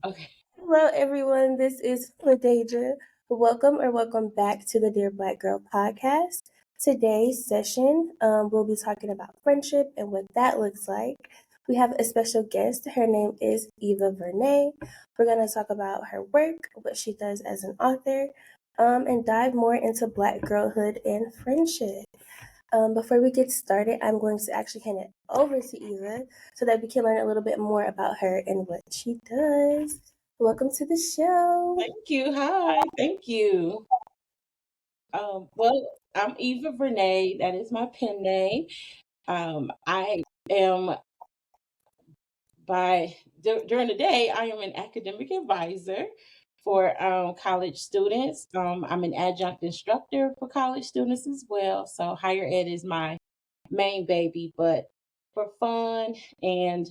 Okay. Hello, everyone. This is Ladeja. Welcome back to the Dear Black Girl podcast. Today's session, we'll be talking about friendship and what that looks like. We have a special guest. Her name is Eva Vernae. We're going to talk about her work, what she does as an author, and dive more into Black girlhood and friendship. Before we get started, I'm going to actually hand it over to Eva so that we can learn a little bit more about her and what she does. Welcome to the show. Thank you. Hi. Thank you. Well, I'm Eva Vernae. That is my pen name. I am during the day, I am an academic advisor for college students. I'm an adjunct instructor for college students as well. So higher ed is my main baby, but for fun and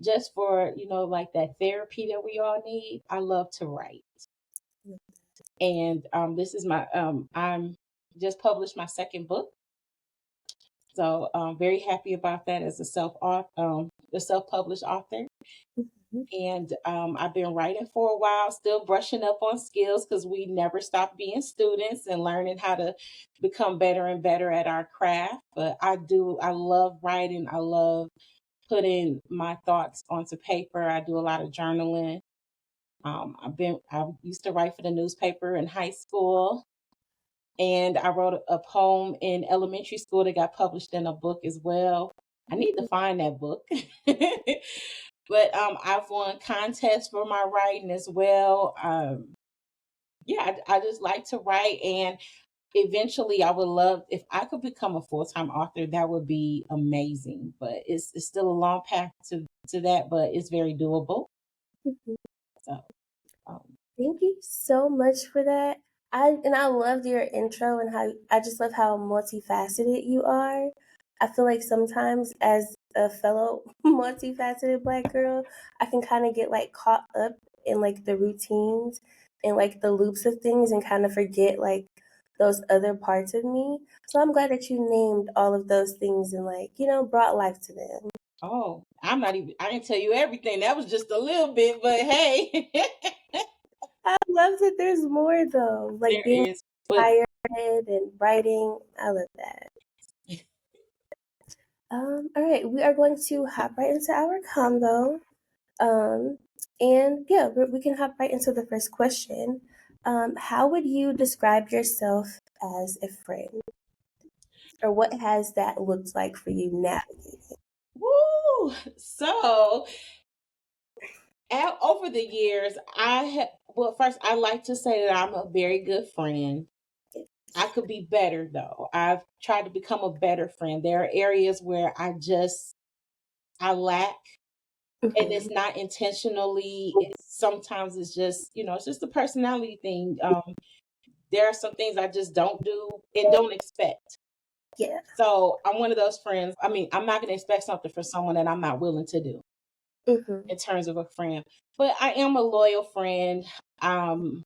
just for like that therapy that we all need, I love to write. And this is my I'm just published my second book, so I'm very happy about that as a self published author. Mhm. And I've been writing for a while, still brushing up on skills because we never stop being students and learning how to become better and better at our craft. But I love writing. I love putting my thoughts onto paper. I do a lot of journaling. I used to write for the newspaper in high school, and I wrote a poem in elementary school that got published in a book as well. I need to find that book. But I've won contests for my writing as well. Yeah, I just like to write, and eventually, I would love if I could become a full time author. That would be amazing. But it's still a long path to that, but it's very doable. Mhm. So, um, Thank you so much for that. I loved your intro and how I just love how multifaceted you are. I feel like sometimes as a fellow multifaceted black girl, I can kind of get like caught up in like the routines and like the loops of things and kind of forget like those other parts of me. So I'm glad that you named all of those things and like, brought life to them. oh, I didn't tell you everything. That was just a little bit, but hey, I love that there's more though, like there being is. But inspired and writing. I love that. All right, we are going to hop right into our combo. Um, and yeah, we can hop right into the first question. How would you describe yourself as a friend, or what has that looked like for you navigating? woo! So, over the years, well, first, I like to say that I'm a very good friend. I could be better though. I've tried to become a better friend. There are areas where I lack, and it's Mhm. not intentionally. Sometimes it's just, it's just a personality thing. There are some things I just don't do and don't expect. Yeah. So I'm one of those friends. I mean, I'm not going to expect something for someone that I'm not willing to do Hmm. in terms of a friend. But I am a loyal friend. Um,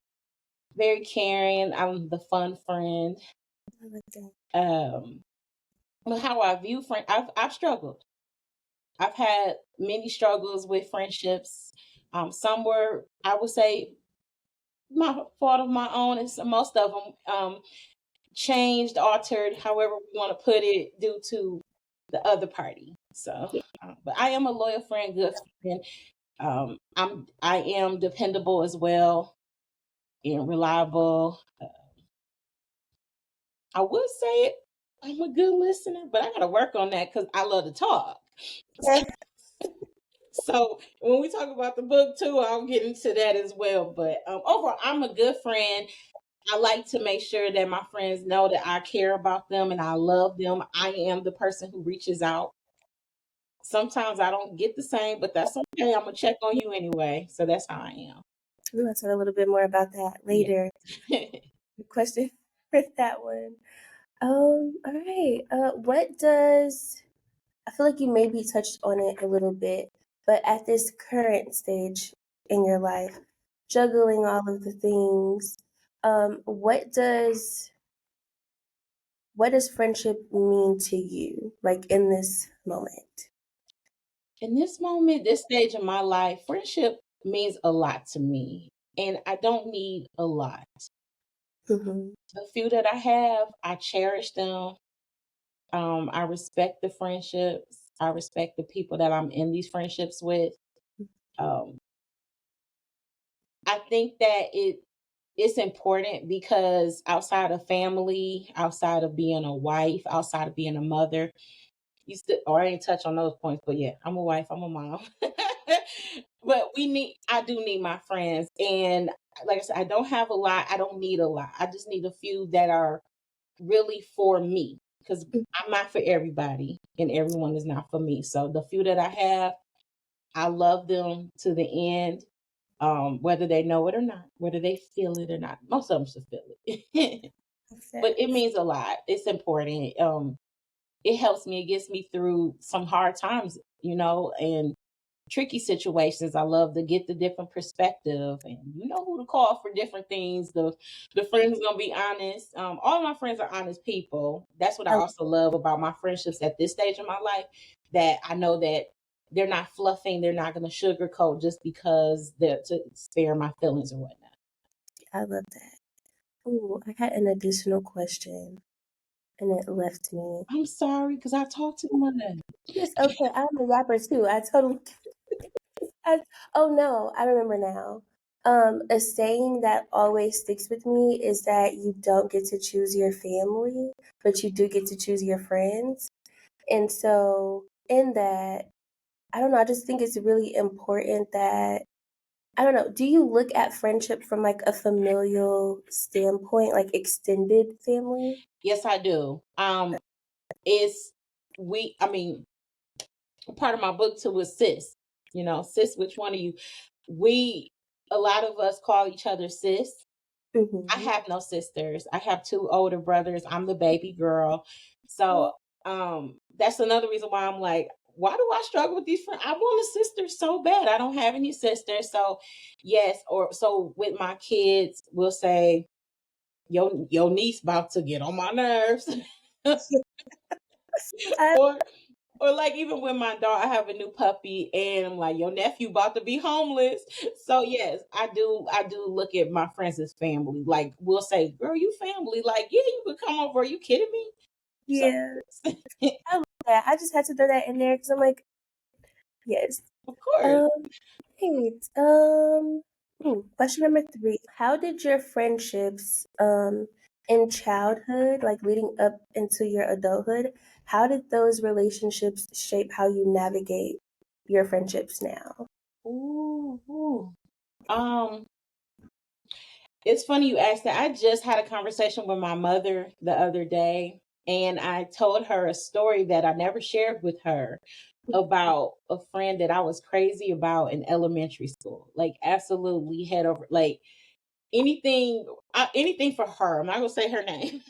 Very caring. I'm the fun friend. I like that. Um, but how I view friend, I've struggled. I've had many struggles with friendships. Some were, I would say, my fault of my own, and most of them changed, altered, however we want to put it, due to the other party. So, Yeah. but I am a loyal friend, good friend. I am dependable as well and reliable. I would say it. I'm a good listener, but I got to work on that because I love to talk. So when we talk about the book too, I'll get into that as well. But overall, I'm a good friend. I like to make sure that my friends know that I care about them and I love them. I am the person who reaches out. Sometimes I don't get the same, but that's okay. I'm gonna check on you anyway. So that's how I am. We're going to talk a little bit more about that Yeah. later. The question for that one. All right. What does I feel like you maybe touched on it a little bit, but at this current stage in your life, juggling all of the things, um, what does what does friendship mean to you, like in this moment? In this moment, this stage of my life, friendship means a lot to me. And I don't need a lot. Mm-hmm. The few that I have, I cherish them. I respect the friendships. I respect the people that I'm in these friendships with. Um, I think that it's important because outside of family, outside of being a wife, outside of being a mother, you still or I ain't touch on those points, but yeah, I'm a wife, I'm a mom. But I do need my friends. And like I said, I don't have a lot. I don't need a lot. I just need a few that are really for me. Because I'm not for everybody and everyone is not for me. So the few that I have, I love them to the end. Whether they know it or not, whether they feel it or not. Most of them should feel it. But it means a lot. It's important. It helps me, it gets me through some hard times, and tricky situations. I love to get the different perspective, and you know who to call for different things. The friends gonna be honest. All my friends are honest people. That's what I I, also love about my friendships at this stage of my life. That I know that they're not fluffing. They're not gonna sugarcoat just because they're to spare my feelings or whatnot. I love that. Ooh, I had an additional question and it left me. I'm sorry because I talk too much. It's okay. I'm a rapper too. I totally. I, oh no, I remember now. A saying that always sticks with me is that you don't get to choose your family, but you do get to choose your friends. And so, in that, I don't know. I just think it's really important that I don't know. Do you look at friendship from like a familial standpoint, like extended family? Yes, I do. It's we. I mean, part of my book too was sis. Sis, which one of you? We, a lot of us call each other sis. I Mm-hmm. have no sisters. I have two older brothers. I'm the baby girl. So that's another reason why I'm like, why do I struggle with these friends? I want a sister so bad. I don't have any sisters. So yes, or so with my kids, we'll say, your niece about to get on my nerves. I, or or like even with my dog, I have a new puppy, and I'm like, your nephew about to be homeless. So yes, I do look at my friends as family. Like we'll say, girl, you family. Like, yeah, you could come over. Are you kidding me? So yeah, I love that. I just had to throw that in there because I'm like, yes. of course. Um, Right. Question number three. How did your friendships in childhood, like leading up into your adulthood, how did those relationships shape how you navigate your friendships now? Ooh, ooh. Um, it's funny you asked that. I just had a conversation with my mother the other day, and I told her a story that I never shared with her about a friend that I was crazy about in elementary school. Like absolutely head over like anything for her. I'm not gonna say her name.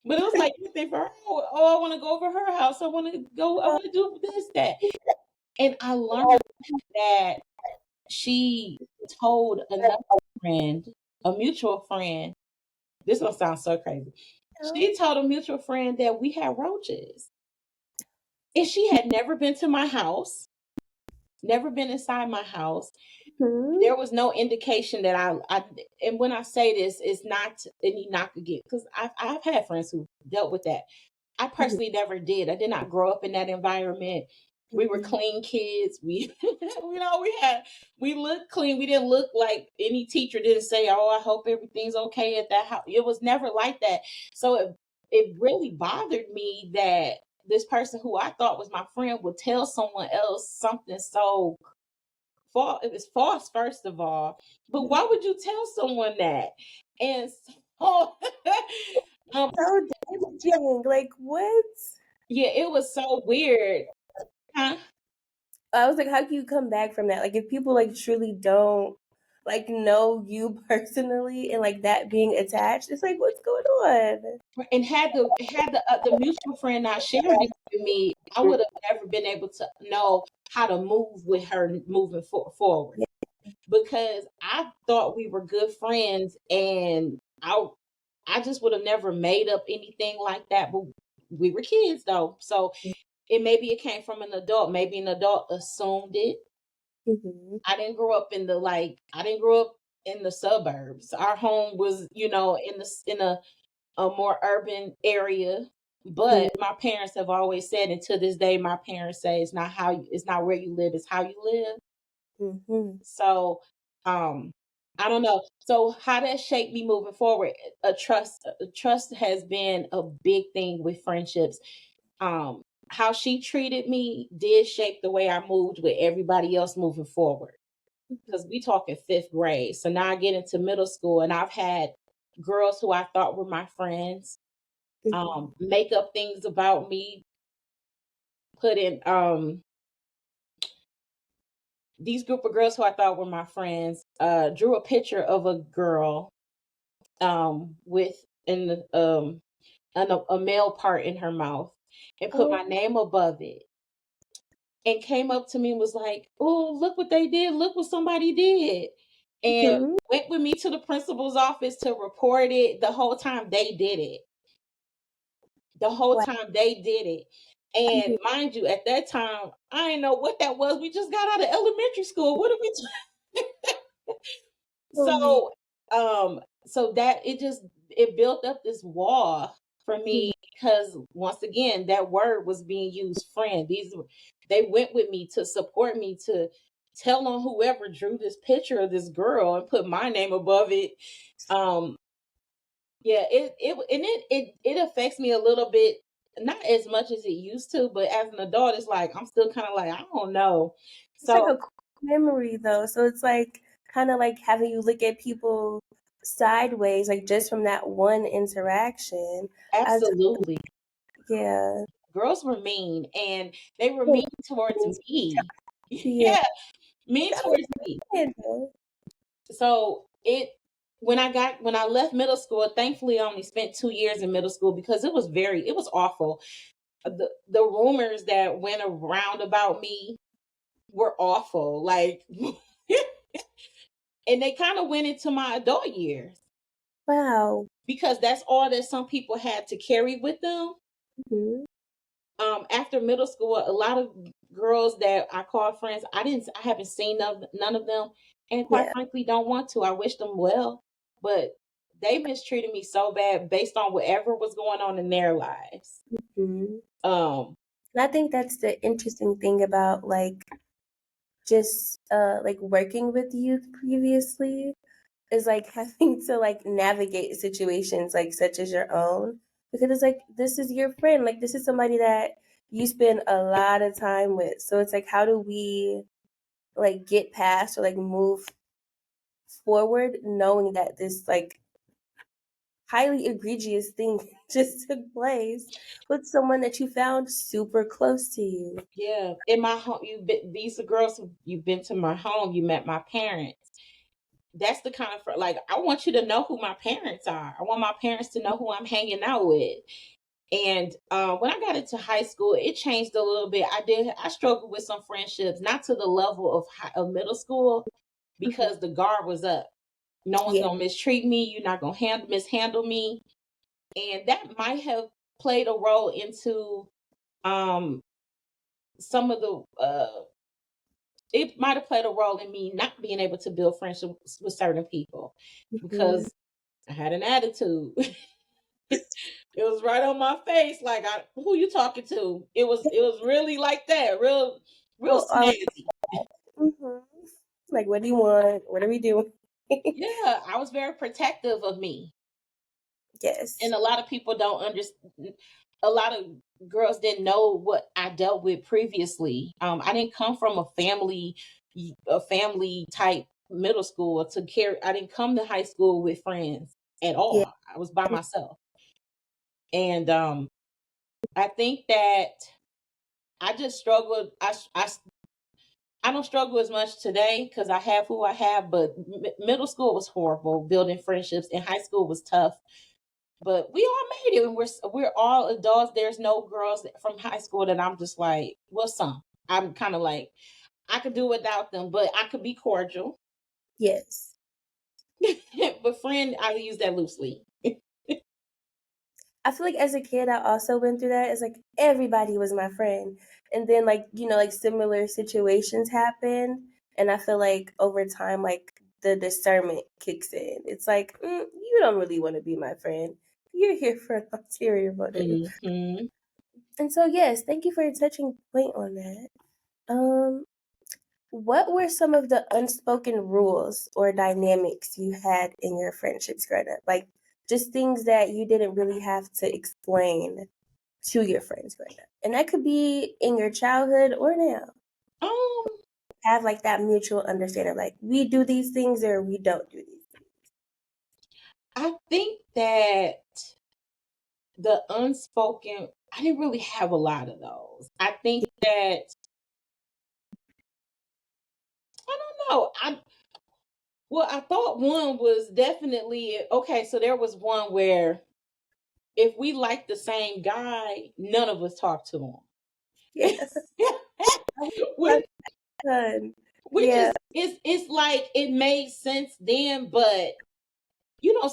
But it was like anything for her. Oh, I want to go over her house. I want to go. I want to do this, that. And I learned that she told another friend, a mutual friend. This gonna sound so crazy. She told a mutual friend that we had roaches, and she had never been to my house, never been inside my house. Mhm. There was no indication that I and when I say this, it's not any knock again because I've had friends who dealt with that. I Mhm. personally never did. I did not grow up in that environment. We were Mhm. clean kids. We looked clean. We didn't look like any teacher didn't say, "Oh, I hope everything's okay at that house." It was never like that. So it really bothered me that this person who I thought was my friend would tell someone else something so false. It was false, first of all. But why would you tell someone that? And so, um, So damaging. Like what? yeah, it was so weird. Huh? I was like, how can you come back from that? Like if people like truly don't like know you personally and like that being attached, it's like what's going on? And had the mutual friend not shared this with me, I would have never been able to know how to move with her moving forward because I thought we were good friends, and I just would have never made up anything like that. But we were kids though, so it maybe it came from an adult. Maybe an adult assumed it. I didn't grow up in the I didn't grow up in the suburbs. Our home was, in a more urban area. But my parents have always said, and to this day, my parents say it's not where you live, it's how you live. Mm-hmm. So, I don't know. So how that shaped me moving forward, a trust has been a big thing with friendships. How she treated me did shape the way I moved with everybody else moving forward. Because we talking fifth grade. So now I get into middle school and I've had girls who I thought were my friends, make up things about me, put in these group of girls who I thought were my friends, drew a picture of a girl with in the a male part in her mouth and put Oh. my name above it and came up to me and was like, "Oh, look what they did. Look what somebody did." And Mm-hmm. went with me to the principal's office to report it. The whole time they did it. The whole Wow. time they did it. And Mhm. mind you, at that time, I didn't know what that was. We just got out of elementary school. What are we Oh, so so that it built up this wall for mhm. me because once again that word was being used, friend. They went with me to support me, to tell on whoever drew this picture of this girl and put my name above it. um yeah, it affects me a little bit, not as much as it used to, but as an adult it's like I'm still kind of like I don't know. It's like So a cool memory though. So it's like kind of like having you look at people sideways, like just from that one interaction. I t- absolutely, yeah. girls were mean and they were Yeah. mean towards me. Yeah. Yeah, mean I towards me. understand. So when I left middle school, thankfully I only spent 2 years in middle school because it was awful. The rumors that went around about me were awful. Like and they kind of went into my adult years Wow. because that's all that some people had to carry with them. Hmm. After middle school, a lot of girls that I call friends, I haven't seen none of them, and quite Yeah. frankly, don't want to. I wish them well, but they mistreated me so bad based on whatever was going on in their lives. Hmm. Um, And I think that's the interesting thing about just like working with youth previously is like having to like navigate situations like such as your own, because it's like this is your friend, like this is somebody that you spend a lot of time with, so it's like how do we like get past or like move forward knowing that this like highly egregious thing just took place with someone that you found super close to you. yeah, in my home, these are girls who you've been to my home. You met my parents. That's the kind of like I want you to know who my parents are. I want my parents to know who I'm hanging out with. And when I got into high school, it changed a little bit. I struggled with some friendships, not to the level of middle school, Hmm. because the guard was up. No one's Yeah. gonna mistreat me. You're not gonna mishandle me, and that might have played a role into um, some of the. It might have played a role in me not being able to build friendships with certain people Hmm. because I had an attitude. It was right on my face. Like, who you talking to? It was really like that, real Oh, snazzy. mhm. Like what do you want, what are we doing? Yeah, I was very protective of me, and Yes. a lot of people don't understand. A lot of girls didn't know what I dealt with previously. I didn't come from a family type middle school to carry. I didn't come to high school with friends at Yeah. all. I was by myself, and I think that I just struggled. I don't struggle as much today because I have who I have, but middle school was horrible building friendships, and high school was tough. But we all made it, and we're all adults. There's no girls from high school that I'm just like, well, some I'm kind of like I could do without them, but I could be cordial. Yes. But friend, I use that loosely. I feel like as a kid, I also went through that. It's like everybody was my friend. And then, like, like similar situations happened. And I feel like over time, like the discernment kicks in. It's like, you don't really want to be my friend. You're here for an ulterior motive. Mm-hmm. And so, yes, thank you for your touching point on that. Um, what were some of the unspoken rules or dynamics you had in your friendships growing up? Like just things that you didn't really have to explain to your friends growing up. And that could be in your childhood or now. Um, Have like that mutual understanding, like we do these things or we don't do these things. I think that the unspoken, I didn't really have a lot of those. I think that I don't know. I thought one was definitely okay. So there was one where if we liked the same guy, none of us talked to Yeah. him. That's which, fun. which Yeah. is it's like it made sense then, but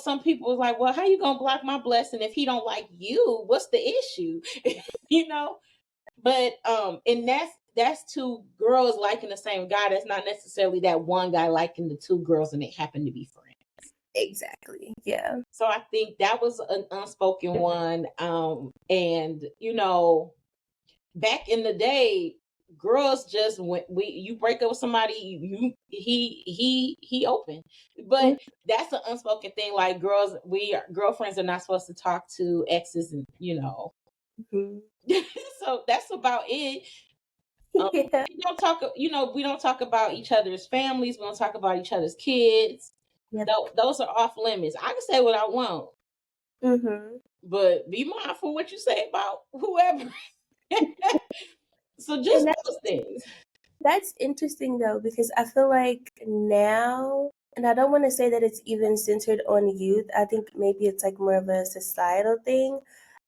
some people was like, well, how you gonna block my blessing if he don't like you? What's the issue? you know, but and that's two girls liking the same guy. That's not necessarily that one guy liking the two girls and they happen to be friends. Exactly. Yeah. So I think that was an unspoken one. And back in the day, girls just when you break up with somebody, he open. But that's an unspoken thing. Like girlfriends are not supposed to talk to exes, and Mm-hmm. so that's about it. Yeah. We don't talk. We don't talk about each other's families. We don't talk about each other's kids. Yep. Those are off limits. I can say what I want, Mm-hmm. but be mindful what you say about whoever. So just And those things. that's interesting though, because I feel like now, and I don't want to say that it's even centered on youth. I think maybe it's like more of a societal thing.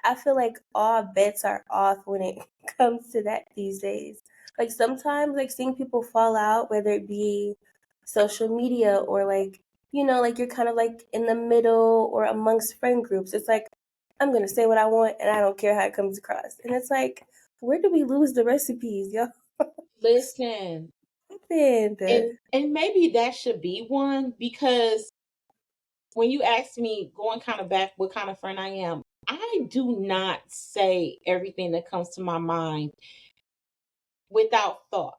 I feel like all bets are off when it comes to that these days. Like sometimes, like seeing people fall out, whether it be social media or like, like you're kind of like in the middle or amongst friend groups. It's like, I'm going to say what I want and I don't care how it comes across. And it's like, where do we lose the recipes, y'all? Listen, and Happened. and maybe that should be one because when you ask me, going kind of back, what kind of friend I am, I do not say everything that comes to my mind without thought.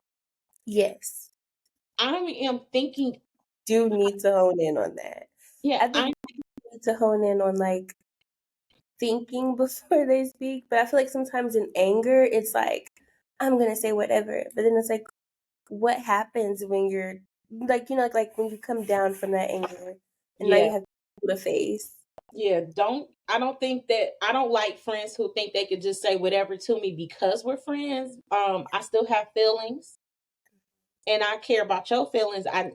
Yes. I am thinking. Do need to hone in on that. Yeah, I think we need to hone in on like thinking before they speak, but I feel like sometimes in anger, it's like, I'm gonna say whatever. But then it's like, what happens when you're like when you come down from that anger and now yeah, you have to face. yeah. I don't think that I don't like friends who think they could just say whatever to me because we're friends. I still have feelings and I care about your feelings. And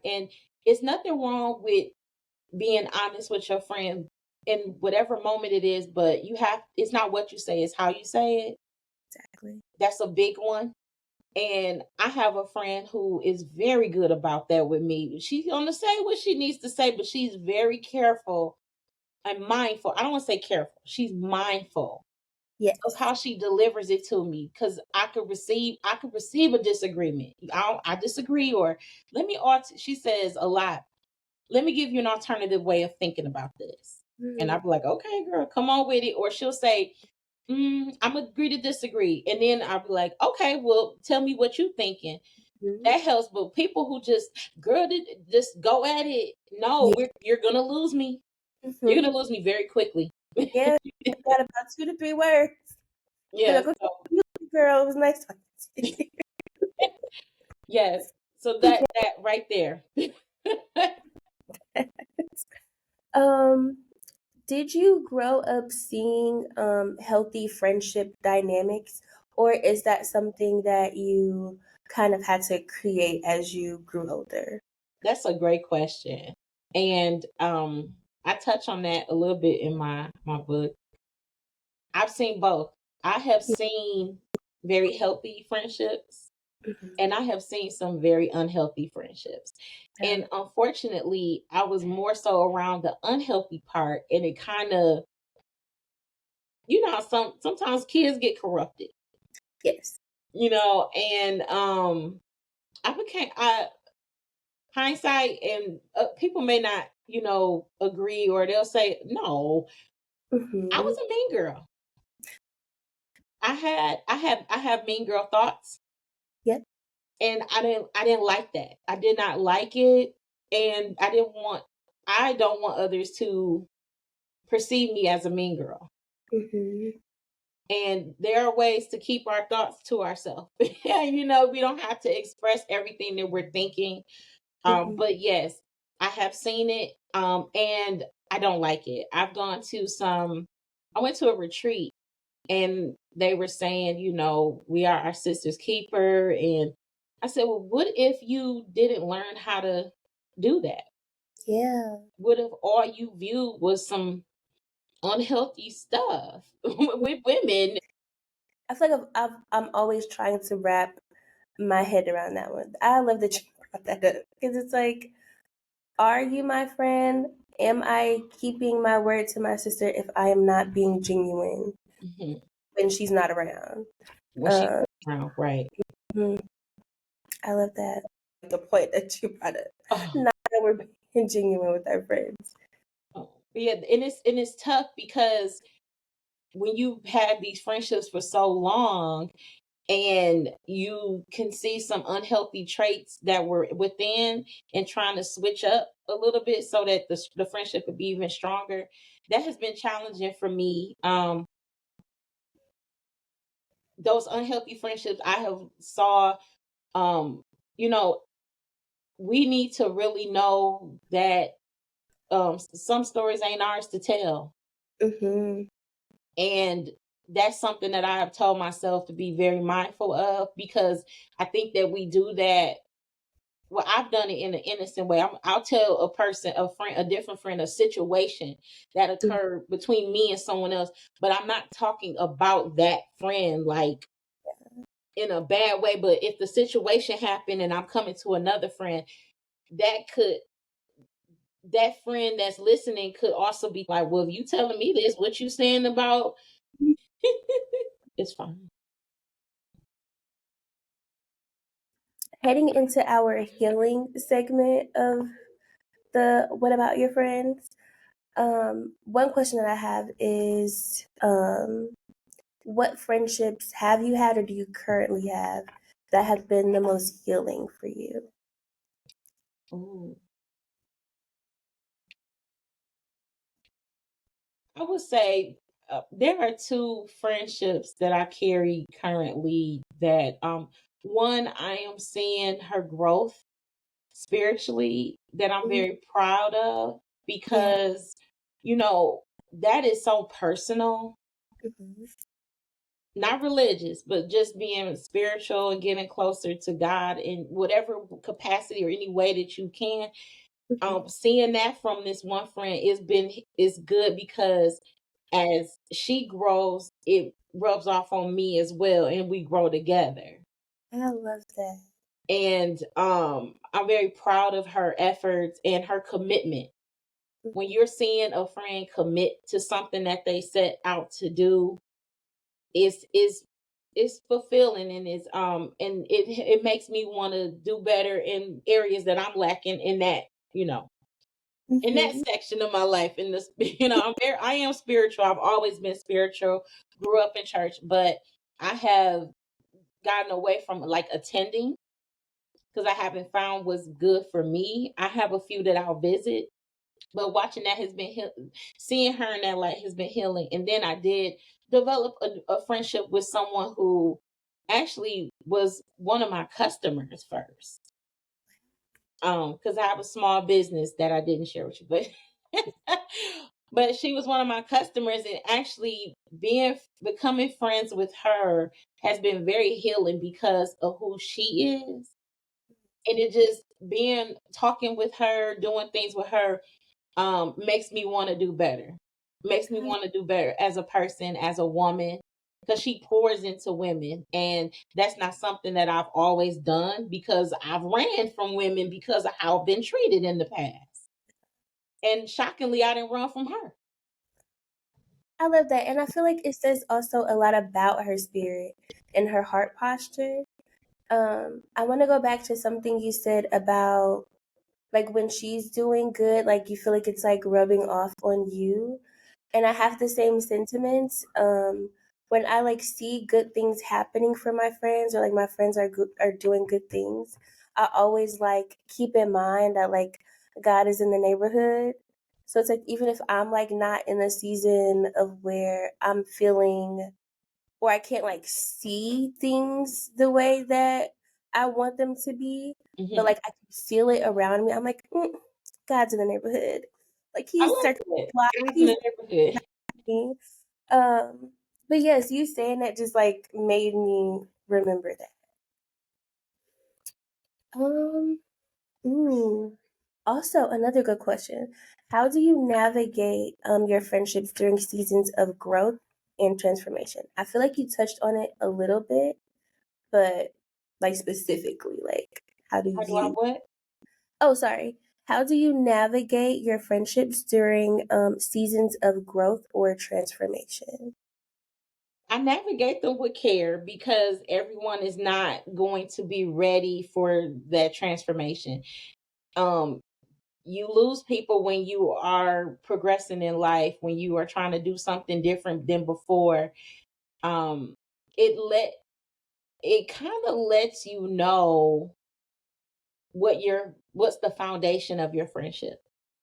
it's nothing wrong with being honest with your friend in whatever moment it is, but it's not what you say, it's how you say it. Exactly. That's a big one. And I have a friend who is very good about that with me. She's gonna say what she needs to say, but she's very careful and mindful. I don't want to say careful. She's mindful of Yes. how she delivers it to me because I could receive a disagreement. I disagree, or let me alter. She says a lot. Let me give you an alternative way of thinking about this. And Mm-hmm. I'll be like, okay, girl, come on with it. Or she'll say, I'm agree to disagree. And then I'll be like, okay, well, tell me what you thinking. That helps. But people who girl, just go at it. No, Yeah. you're gonna lose me. You're Mm-hmm. gonna lose me very quickly. Yeah. I got about 2 to 3 words. They're Yeah. like, okay, girl, it was nice talking to you. Yes. So that right there. um, did you grow up seeing healthy friendship dynamics, or is that something that you kind of had to create as you grew older? That's a great question. And I touch on that a little bit in my book. I've seen both. I have seen very healthy friendships Mhm. and I have seen some very unhealthy friendships. Yeah. And unfortunately, I was more so around the unhealthy part and it kind of, how sometimes kids get corrupted, Yes. and I became I hindsight, and people may not, agree, or they'll say, no, I Mm-hmm. was a mean girl. I have mean girl thoughts, Yep. and I didn't like that. I did not like it, and I don't want others to perceive me as a mean girl. Mm-hmm. And there are ways to keep our thoughts to ourselves. We don't have to express everything that we're thinking. Mm-hmm. But yes, I have seen it, and I don't like it. I went to a retreat, and they were saying, we are our sister's keeper. And I said, well, what if you didn't learn how to do that? Yeah. What if all you viewed was some unhealthy stuff with women? I feel like I'm always trying to wrap my head around that one. I love that you brought that up because it's like, are you my friend? Am I keeping my word to my sister if I am not being genuine Mhm. when she's not around? When she's Um, around, right? mhm. I love that. The point that you brought up. Oh, Not that we're being genuine with our friends. oh. Yeah, and it's tough because when you have these friendships for so long, and you can see some unhealthy traits that were within, and trying to switch up a little bit so that the friendship could be even stronger, that has been challenging for me. Those unhealthy friendships I have saw, um you know we need to really know that some stories ain't ours to tell. Mm-hmm. And that's something that I have told myself to be very mindful of, because I think that we do that. Well, I've done it in an innocent way. I'll tell a person, a friend, a different friend, a situation that occurred between me and someone else, but I'm not talking about that friend like in a bad way. But if the situation happened and I'm coming to another friend, that could that friend that's listening could also be like, well, if you telling me this, what you saying about it's fine. Heading into our healing segment of the What About Your Friends? One question that I have is what friendships have you had or do you currently have that have been the most healing for you? Ooh. I would say there are two friendships that I carry currently that one, I am seeing her growth spiritually, that I'm Mhm. very proud of, Yeah. because you know that is so personal, Mhm. not religious, but just being spiritual and getting closer to God in whatever capacity or any way that you can. Mhm. Seeing that from this one friend is good, because as she grows, it rubs off on me as well, and we grow together. I love that. And I'm very proud of her efforts and her commitment. When you're seeing a friend commit to something that they set out to do, it's fulfilling, and it makes me want to do better in areas that I'm lacking in that, you know in that Mm-hmm. section of my life. In this, I am spiritual. I've always been spiritual, grew up in church, but I have gotten away from like attending, because I haven't found what's good for me. I have a few that I'll visit, but watching that has been seeing her in that light has been healing. And then I did develop a friendship with someone who actually was one of my customers first. Because I have a small business that I didn't share with you, but but she was one of my customers, and actually becoming friends with her has been very healing because of who she is. And it just being talking with her, doing things with her, makes me want to do better. Makes me want to do better as a person, as a woman, because she pours into women, and that's not something that I've always done, because I've ran from women because of how I've been treated in the past. And shockingly, I didn't run from her. I love that. And I feel like it says also a lot about her spirit and her heart posture. I want to go back to something you said about like when she's doing good, like you feel like it's like rubbing off on you. And I have the same sentiments. When I like see good things happening for my friends, or like my friends are doing good things, I always like keep in mind that like God is in the neighborhood. So it's like even if I'm like not in a season of where I'm feeling, or I can't like see things the way that I want them to be, but Hmm. like I can feel it around me. I'm like, God's in the neighborhood. Like I he's like circling that. the block. It's in He's the neighborhood. me. But yes, you saying that just like made me remember that. Um, mm. Also, another good question: how do you navigate your friendships during seasons of growth and transformation? I feel like you touched on it a little bit, but like specifically, like how do How do I you? what? Oh, sorry. How do you navigate your friendships during seasons of growth or transformation? I navigate them with care because everyone is not going to be ready for that transformation. Um, you lose people when you are progressing in life, when you are trying to do something different than before. Um, it let it kind of lets you know what's the foundation of your friendship.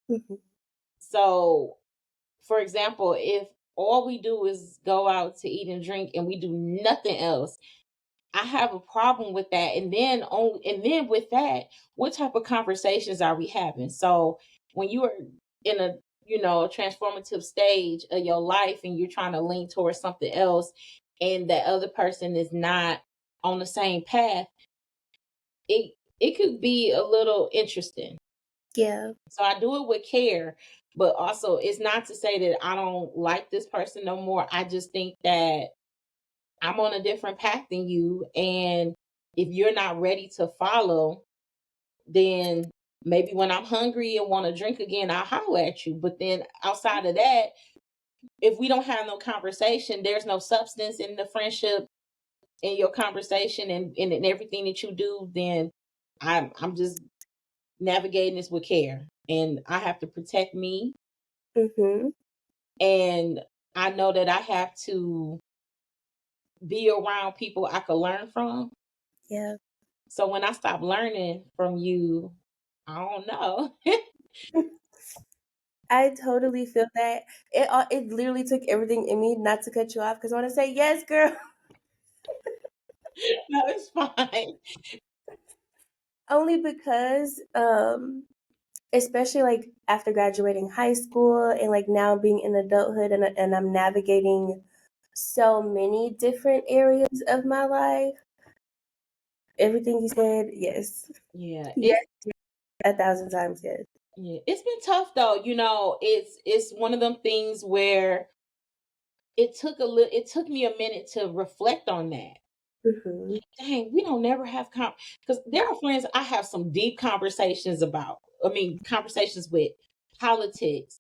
Mhm. So, for example, if all we do is go out to eat and drink and we do nothing else, I have a problem with that. And then with that, what type of conversations are we having? So when you are in a transformative stage of your life and you're trying to lean towards something else and that other person is not on the same path, it could be a little interesting. Yeah. So I do it with care, but also it's not to say that I don't like this person no more. I just think that I'm on a different path than you. And if you're not ready to follow, then maybe when I'm hungry and want to drink again, I'll holler at you. But then outside of that, if we don't have no conversation, there's no substance in the friendship, in your conversation and in everything that you do, then I'm just navigating this with care. And I have to protect me. Mhm. And I know that I have to be around people I could learn from. Yeah. So when I stop learning from you, I don't know. I totally feel that. It literally took everything in me not to cut you off because I want to say yes, girl. No, it's fine. Only because especially like after graduating high school and like now being in adulthood, and I'm navigating so many different areas of my life. Everything you said, yes. Yeah, Yes, 1,000 times yes. it's been tough though. It's one of them things where it took me a minute to reflect on that. Hmm. Dang, we don't never have because there are friends I have some deep conversations about. I mean, conversations with politics,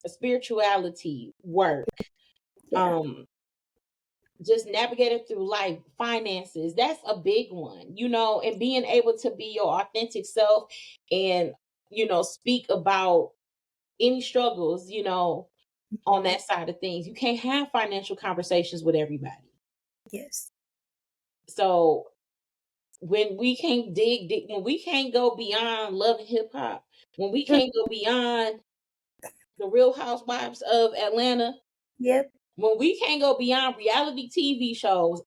spirituality, work, Yeah. um, just navigating through life, finances. That's a big one, and being able to be your authentic self and, speak about any struggles, on Mhm. that side of things. You can't have financial conversations with everybody. Yes. So when we can't go beyond love and hip hop, when we Mm. can't go beyond the Real Housewives of Atlanta, Yep. when we can't go beyond reality TV shows,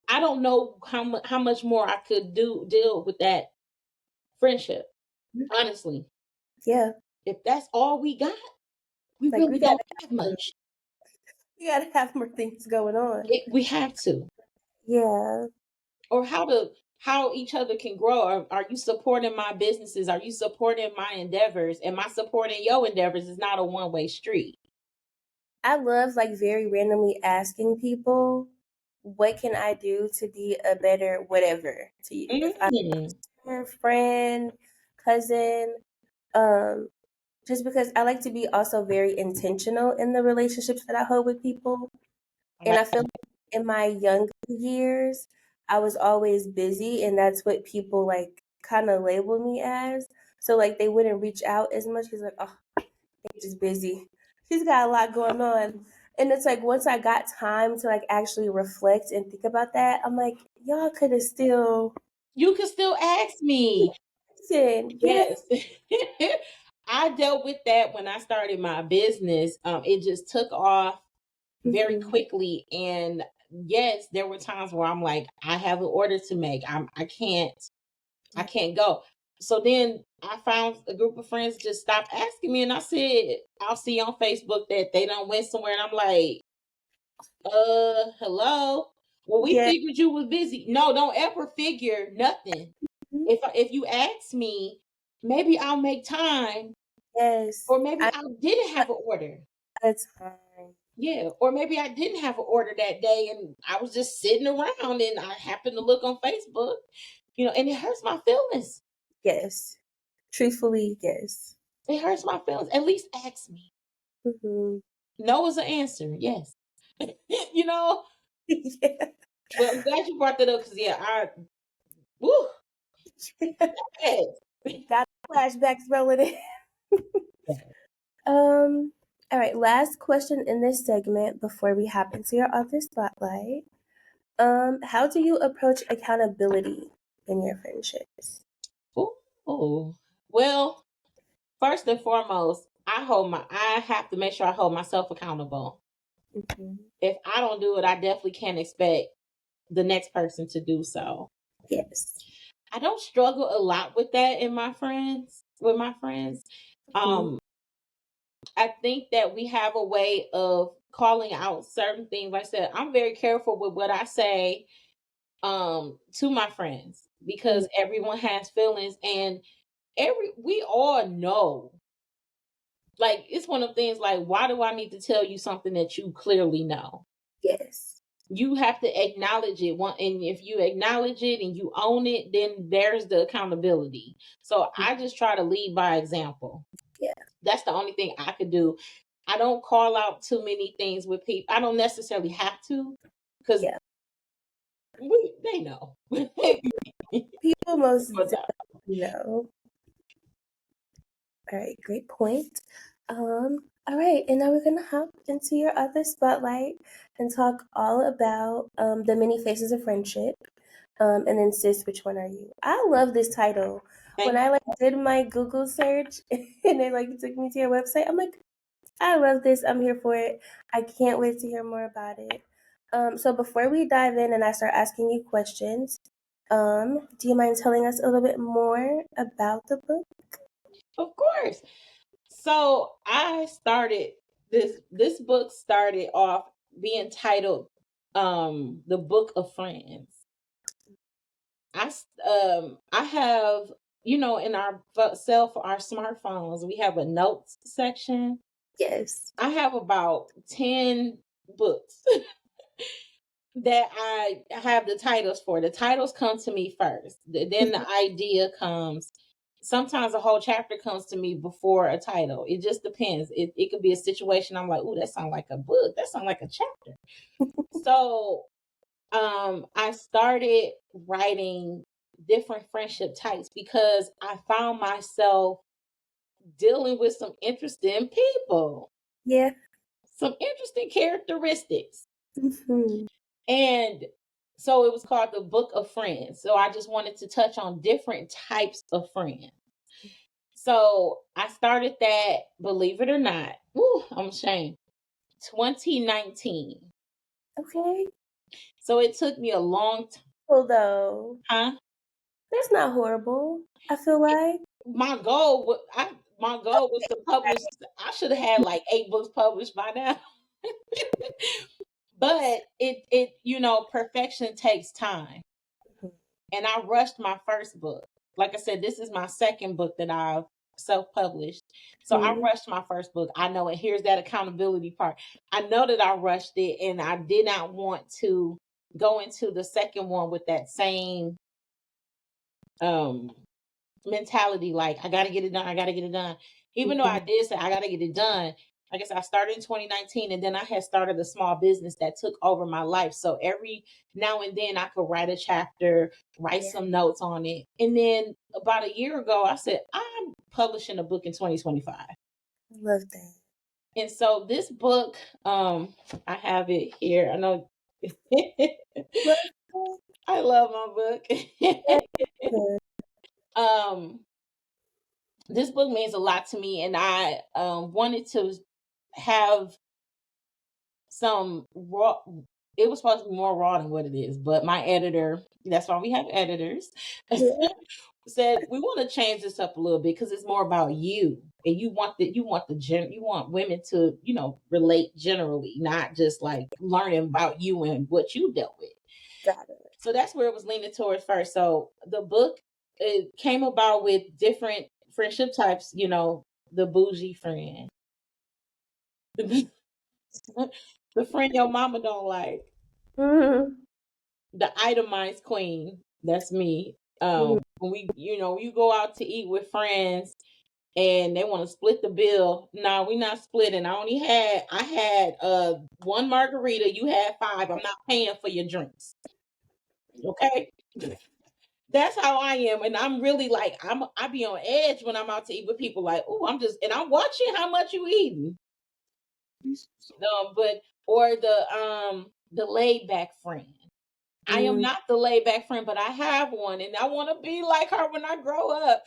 I don't know how much more I could deal with that friendship. Honestly, Yeah. if that's all we got, we Like really don't have much. we gotta have more things going on. We have to, Yeah. or how each other can grow. Are you supporting my businesses? Are you supporting my endeavors? Am I supporting your endeavors? It's not a one-way street. I love like very randomly asking people, what can I do to be a better whatever to you? If I'm Mm, your friend, cousin, um, just because I like to be also very intentional in the relationships that I hold with people. I And like I feel like in my younger years, I was always busy, and that's what people like kind of label me as. So like they wouldn't reach out as much. He's like, oh, they're just busy. She's got a lot going on. And it's like once I got time to like actually reflect and think about that, I'm like, y'all could have still You can still ask me. listen. Yeah. Yes. I dealt with that when I started my business. It just took off very Mhm. quickly. And yes, there were times where I'm like, I have an order to make. I can't go. So then I found a group of friends just stopped asking me, and I said, I'll see on Facebook that they don't went somewhere, and I'm like, hello. Well, we Yeah. figured you was busy. No, don't ever figure nothing. Mhm. If you ask me, maybe I'll make time, Yes. or maybe I I didn't have an order. at a time. Yeah, or maybe I didn't have an order that day, and I was just sitting around, and I happened to look on Facebook, and it hurts my feelings. Yes. Truthfully, yes. It hurts my feelings. At least ask me. Hmm. No is an answer. Yes. you know. Yeah. But I'm glad you brought that up because woo, yes. Got flashbacks rolling in. All right, last question in this segment before we hop into your author spotlight. How do you approach accountability in your friendships? Ooh. Well, first and foremost, I have to make sure I hold myself accountable. Hmm. If I don't do it, I definitely can't expect the next person to do so. Yes. I don't struggle a lot with that with my friends. Hmm. Um, I think that we have a way of calling out certain things. Like I said, I'm very careful with what I say to my friends because everyone has feelings, and we all know, like, it's one of the things, like, why do I need to tell you something that you clearly know? Yes. You have to acknowledge it one, and if you acknowledge it and you own it, then there's the accountability. So I just try to lead by example. Yeah. That's the only thing I could do. I don't call out too many things with people. I don't necessarily have to, because Yeah. they know. People most But, definitely know. All right, great point. All right, and now we're gonna hop into your other spotlight and talk all about the many faces of friendship. And then sis, which one are you? I love this title. When thank I like did my Google search and it like took me to your website, I'm like, I love this. I'm here for it. I can't wait to hear more about it. So before we dive in and I start asking you questions, do you mind telling us a little bit more about the book? Of course. So I started this book started off being titled The Book of Friends. I have, in our our smartphones, we have a notes section. Yes. I have about 10 books that I have the titles for. The titles come to me first. Then the idea comes. Sometimes a whole chapter comes to me before a title. It just depends. It could be a situation I'm like, "Ooh, that sounds like a book. That sounds like a chapter." So, I started writing different friendship types because I found myself dealing with some interesting people, Yeah. some interesting characteristics. Hmm. And so it was called The Book of Friends. So I just wanted to touch on different types of friends. So I started that, believe it or not, I'm ashamed, 2019. Okay. So it took me a long Although time. that's not horrible. I feel like. My goal was my goal was to publish. I should have had like 8 books published by now. But perfection takes time. And I rushed my first book. Like I said, this is my second book that I've self-published. So I Mhm. rushed my first book. I know, and here's that accountability part. I know that I rushed it, and I did not want to go into the second one with that same um mentality, like, I gotta get it done, I gotta get it done. Even though I Mhm. did say I gotta get it done, like I said, I started in 2019, and then I had started a small business that took over my life. So every now and then I could write a chapter, write Yeah, some notes on it. And then about a year ago, I said, I'm publishing a book in 2025. I love that. And so this book, I have it here. I know Love that. I love my book. That's good. um, this book means a lot to me, and I wanted to have some raw. It was supposed to be more raw than what it is, but my editor, that's why we have editors, Yeah, said we want to change this up a little bit because it's more about you, and you want women to relate generally, not just like learning about you and what you dealt with. got it. So that's where it was leaning towards first. So the book, it came about with different friendship types. The bougie friend, the, the friend your mama don't like, Mm-hmm. the itemized queen. That's me. Mm-hmm. When you go out to eat with friends and they want to split the bill. No, we not splitting. I had one margarita. You had five. I'm not paying for your drinks. Okay. That's how I am, and I'm really like I be on edge when I'm out to eat with people. Like, oh, I'm watching how much you eating. But or the laid back friend. I am Mm, not the laid back friend, but I have one, and I want to be like her when I grow up.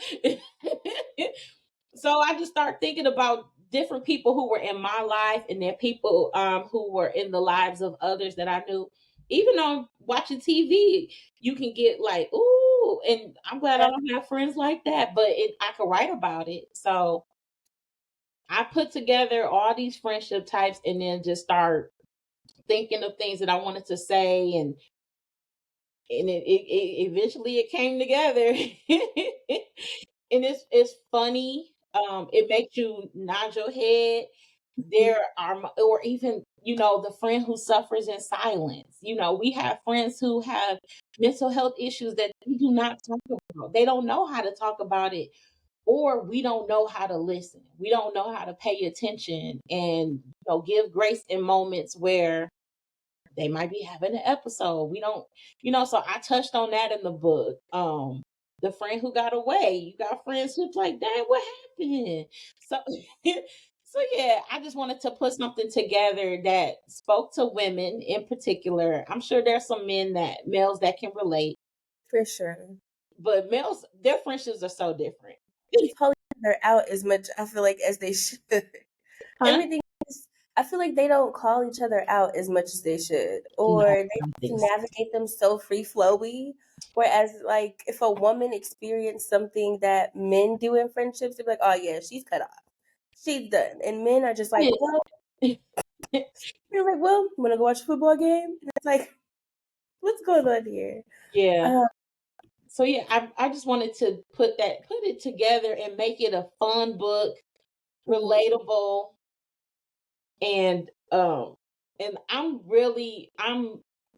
So I just start thinking about different people who were in my life, and then people who were in the lives of others that I knew. Even on watching TV, you can get like, ooh, and I'm glad I that- don't have friends like that, but I could write about it. So I put together all these friendship types and then just start thinking of things that I wanted to say, and it eventually it came together. And it's funny. It makes you nod your head. mm, There are, or even the friend who suffers in silence. We have friends who have mental health issues that we do not talk about. They don't know how to talk about it, or we don't know how to listen. We don't know how to pay attention and give grace in moments where they might be having an episode. We don't, so I touched on that in the book. The friend who got away. You got friends who's like, dang, what happened? So so yeah, I just wanted to put something together that spoke to women in particular. I'm sure there's some males that can relate, for sure. but males, their friendships are so different. They call each other out as much, I feel like, as they should. Huh? Everything is, I feel like they don't call each other out as much as they should, No, I or they don't think just so. navigate them so free flowy. Whereas, like, if a woman experienced something that men do in friendships, they'd be like, "Oh yeah, she's cut off, she's done." And men are just like, "Well," they're like, "Well, wanna go watch a football game?" And it's like, what's going on here? Yeah. Uh, So yeah, I just wanted to put it together and make it a fun book, mhm, relatable, and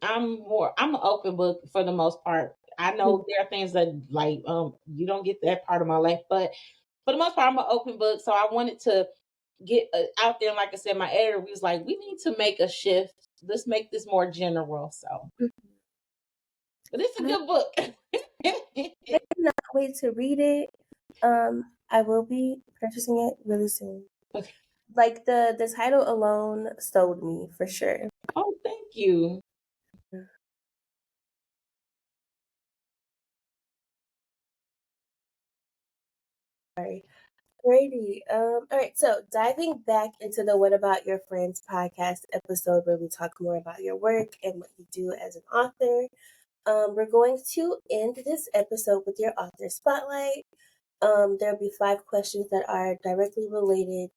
I'm an open book for the most part. I know mhm, there are things that like you don't get that part of my life, but for the most part I'm an open book. So I wanted to get out there, and like I said, my editor was like, we need to make a shift. Let's make this more general. So, mhm. but it's a I good book. I cannot wait to read it. I will be purchasing it really soon. Like the title alone sold me for sure. Oh, thank you. Sorry. Alrighty. All right. So diving back into the What About Your Friends podcast episode where we talk more about your work and what you do as an author. We're going to end this episode with your author spotlight. There'll be 5 questions that are directly related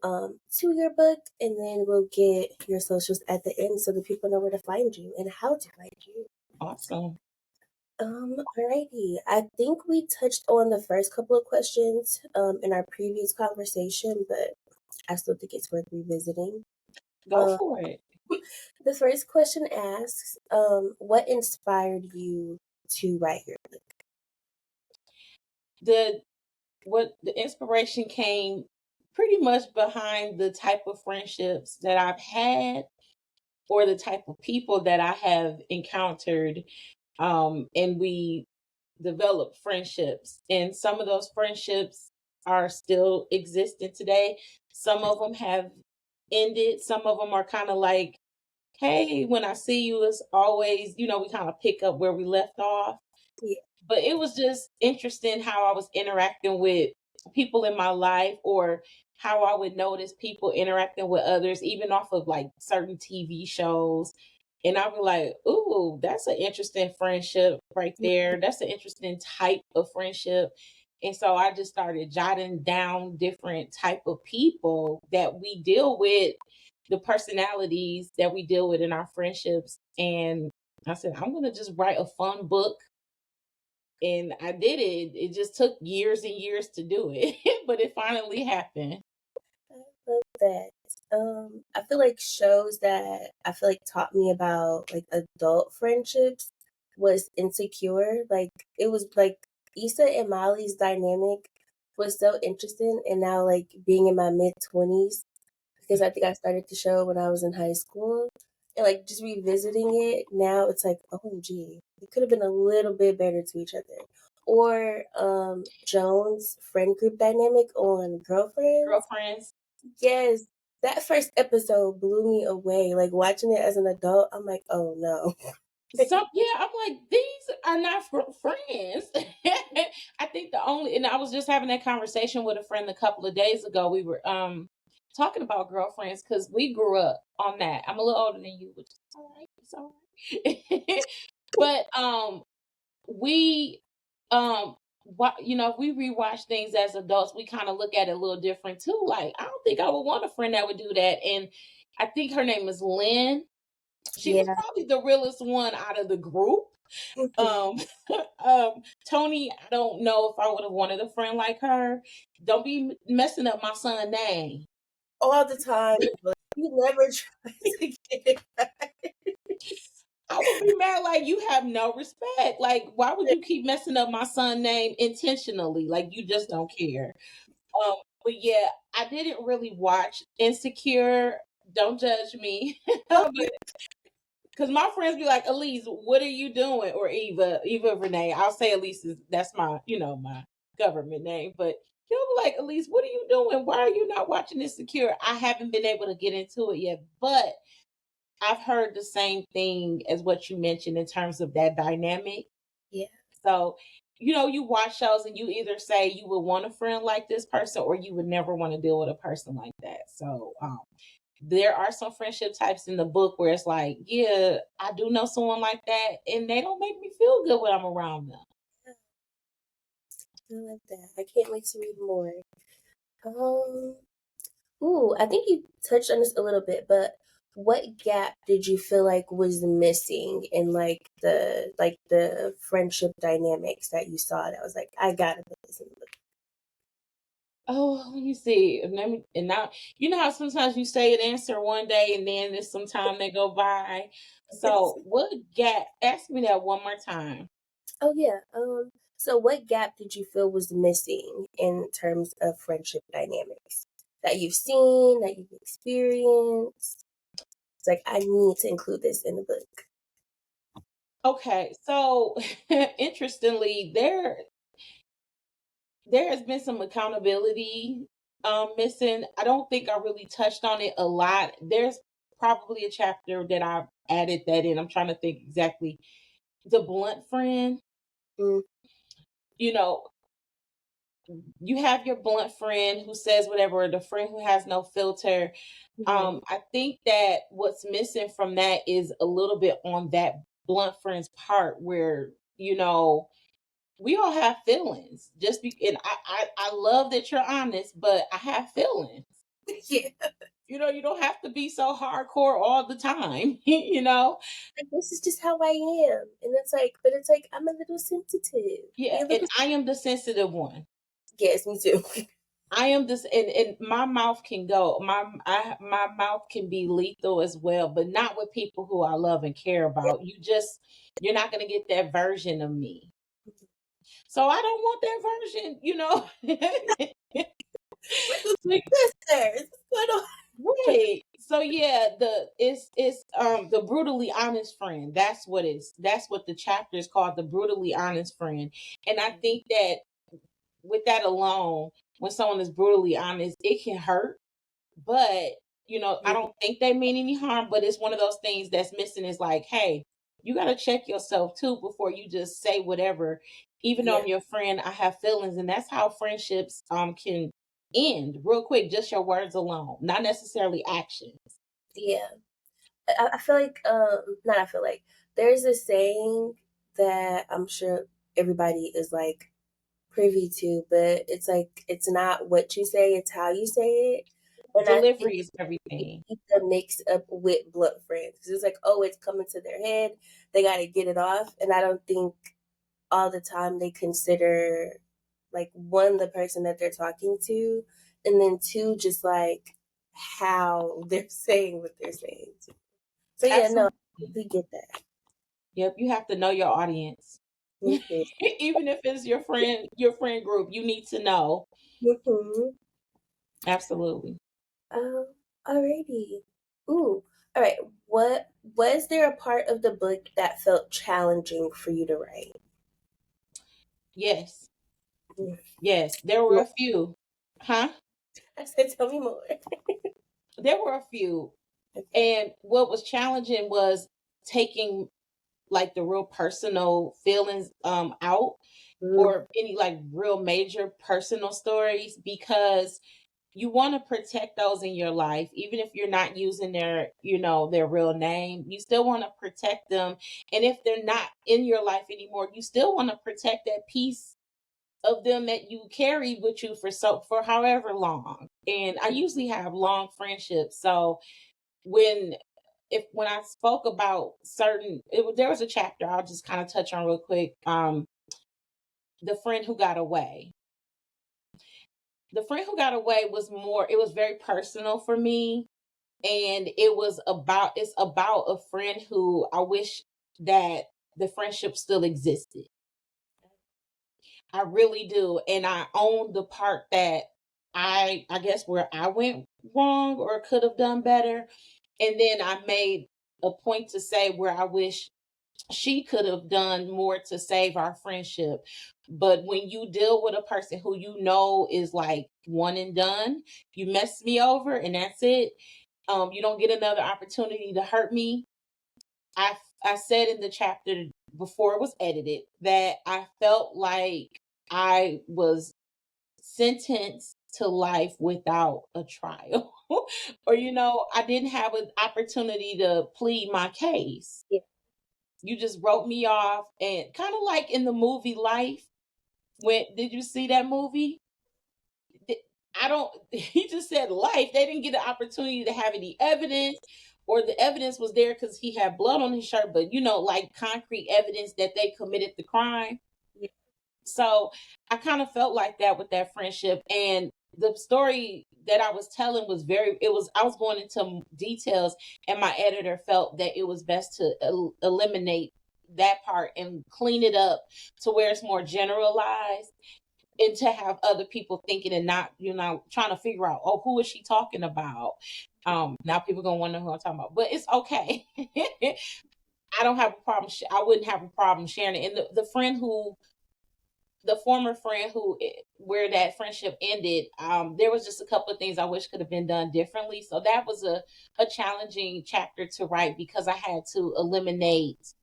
to your book, and then we'll get your socials at the end so that people know where to find you and how to find you. Awesome. Alrighty. I think we touched on the first couple of questions in our previous conversation, but I still think it's worth revisiting. Go Um, for it. the first question asks, what inspired you to write your The what the inspiration came pretty much behind the type of friendships that I've had or the type of people that I have encountered. And we develop friendships. And some of those friendships are still existing today. Some of them have ended. Some of them are kind of like, hey, when I see you, it's always, we kind of pick up where we left off. Yeah. But it was just interesting how I was interacting with people in my life, or how I would notice people interacting with others, even off of like certain TV shows. And I'd be like, ooh, that's an interesting friendship right there. That's an interesting type of friendship. And so I just started jotting down different type of people that we deal with, the personalities that we deal with in our friendships. And I said, I'm gonna just write a fun book, and I did it. It just took years and years to do it, but it finally happened. I love that. I feel like shows that I feel like taught me about like adult friendships was Insecure. Like it was like Issa and Molly's dynamic was so interesting, and now like being in my mid 20s, because I think I started the show when I was in high school, and like just revisiting it now, it's like, OMG, it could have been a little bit better to each other. Or Joan's friend group dynamic on Girlfriends. Girlfriends. Yes, that first episode blew me away. Like watching it as an adult, I'm like, oh no. Yeah, I'm like, these are not friends. I think the only, and I was just having that conversation with a friend a couple of days ago. We were talking about Girlfriends because we grew up on that. I'm a little older than you, which is all right. It's all right. But we what if we rewatch things as adults, we kind of look at it a little different too. Like, I don't think I would want a friend that would do that. And I think her name is Lynn. She was Yeah. probably the realest one out of the group. Mhm. um Tony, I don't know if I would have wanted a friend like her. Don't be messing up my son's name. All the time. But you never try to get it back. I would be mad, like, you have no respect. Like, why would you keep messing up my son's name intentionally? Like, you just don't care. Um, but yeah, I didn't really watch Insecure. Don't judge me. Oh, But because my friends be like, Elise, what are you doing? Or Eva Vernae. I'll say Elise is, that's my, my government name. But you'll be like, Elise, what are you doing? Why are you not watching Insecure? I haven't been able to get into it yet, but I've heard the same thing as what you mentioned in terms of that dynamic. yeah. So, you watch shows and you either say you would want a friend like this person, or you would never want to deal with a person like that. So, there are some friendship types in the book where it's like, yeah, I do know someone like that, and they don't make me feel good when I'm around them. I love that. I can't wait to read more. Um, ooh, I think you touched on this a little bit, but what gap did you feel like was missing in like the friendship dynamics that you saw that was like, I gotta put this in the book? Oh, let me see. And now, you know how sometimes you say an answer one day and then there's some time that go by. So, what gap? Ask me that one more time. Oh yeah. So what gap did you feel was missing in terms of friendship dynamics that you've seen, that you've experienced? It's like I need to include this in the book. Okay, so interestingly, there has been some accountability missing. I don't think I really touched on it a lot. There's probably a chapter that I added that in. I'm trying to think exactly. The blunt friend, Mm, you know, you have your blunt friend who says whatever, or the friend who has no filter. yeah. I think that what's missing from that is a little bit on that blunt friend's part, where, we all have feelings. And I love that you're honest, but I have feelings. Yeah. You don't have to be so hardcore all the time. you know? Like, this is just how I am. And it's like, but it's like I'm a little sensitive. Yeah, Be a and little I am the sensitive one. Yes, me too. I am this, and my mouth can go. My mouth can be lethal as well, but not with people who I love and care about. You're not gonna get that version of me. So I don't want that version. We're some So, sisters. What's going on? right. So yeah, it's the brutally honest friend. That's what the chapter is called, the brutally honest friend. And I think that with that alone, when someone is brutally honest, it can hurt. But I don't think they mean any harm. But it's one of those things that's missing. Is like, hey, you got to check yourself too before you just say whatever. Even though Yeah, I'm your friend, I have feelings, and that's how friendships can end real quick. Just your words alone, not necessarily actions. yeah. I feel like, not I feel like, there's a saying that I'm sure everybody is like privy to, but it's like, it's not what you say, it's how you say it. And I think Delivery is we everything. need to mix up with blood friends. 'Cause it's like, oh, it's coming to their head. They got to get it off. And I don't think all the time they consider, like, one, the person that they're talking to, and then two, just like how they're saying what they're saying. So yeah, no, Absolutely. we get that. Yep, you have to know your audience. Mm-hmm. Even if it's your friend group, you need to know. Mm-hmm. Absolutely. Alrighty. Ooh. All right. What was there a part of the book that felt challenging for you to write? Yes. Mm. Yes. There were a few. Huh? I said, tell me more. There were a few. Okay. And what was challenging was taking like the real personal feelings out, Mm, or any like real major personal stories, because you want to protect those in your life. Even if you're not using their real name, you still want to protect them. And if they're not in your life anymore, you still want to protect that piece of them that you carried with you for however long. And I usually have long friendships. So when when I spoke about there was a chapter I'll just kind of touch on real quick. The friend who got away. The friend who got away was more, it was very personal for me. And it's about a friend who I wish that the friendship still existed. I really do. And I own the part that I guess where I went wrong or could have done better. And then I made a point to say where I wish she could have done more to save our friendship. But when you deal with a person who is like one and done, you mess me over and that's it. You don't get another opportunity to hurt me. I I said in the chapter before it was edited that I felt like I was sentenced to life without a trial. Or I didn't have an opportunity to plead my case. yeah. You just wrote me off, and kind of like in the movie Life. When did you see that movie? I don't He just said life. They didn't get an opportunity to have any evidence, or the evidence was there because he had blood on his shirt, but like concrete evidence that they committed the crime. Yeah. So I kind of felt like that with that friendship. And the story that I was telling was I was going into details, and my editor felt that it was best to eliminate that part and clean it up to where it's more generalized, and to have other people thinking and not, trying to figure out, oh, who is she talking about? Now people gonna wonder who I'm talking about, but it's okay. I don't have a problem. I wouldn't have a problem sharing it. And the former friend where that friendship ended, there was just a couple of things I wish could have been done differently. So that was a challenging chapter to write, because I had to eliminate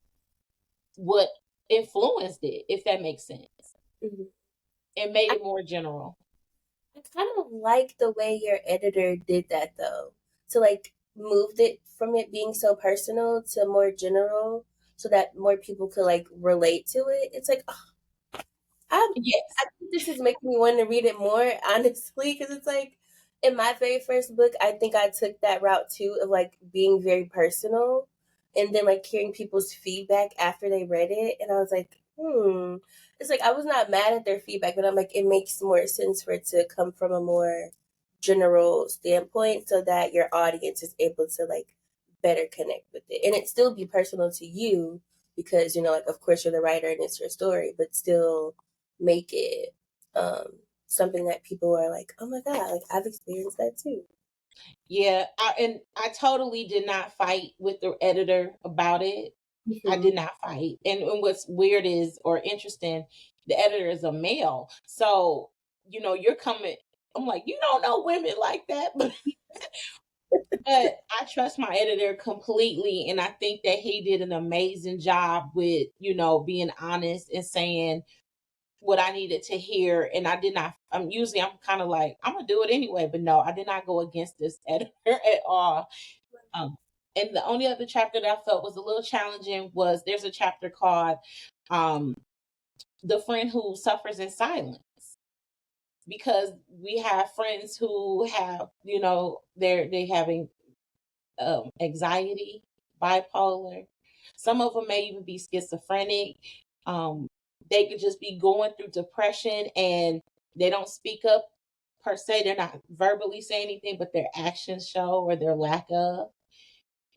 what influenced it, if that makes sense, Mhm. and made I, it more general. I kind of like the way your editor did that though. To like moved it from it being so personal to more general so that more people could like relate to it. It's like, I'm, I Yes. think this is making me want to read it more, honestly, because it's like in my very first book, I think I took that route too of like being very personal and then like hearing people's feedback after they read it. And I was like, It's like I was not mad at their feedback, but I'm like, it makes more sense for it to come from a more general standpoint so that your audience is able to like better connect with it and it still be personal to you because, like, of course, you're the writer and it's your story, but still make it um something that people are like, oh my God, like I've experienced that too. Yeah, I totally did not fight with the editor about it. I Mm-hmm. did not fight. And what's weird is, or interesting, the editor is a male. So, you're coming, I'm like, you don't know women like that. But I trust my editor completely. And I think that he did an amazing job with, being honest and saying what I needed to hear. And I did not, I'm kind of like, I'm going to do it anyway. But no, I did not go against this editor at all. Um, and the only other chapter that I felt was a little challenging was there's a chapter called um, The Friend Who Suffers in Silence. Because we have friends who have, they having anxiety, bipolar. Some of them may even be schizophrenic. Um, they could just be going through depression and they don't speak up per se. They're not verbally saying anything, but their actions show or their lack of.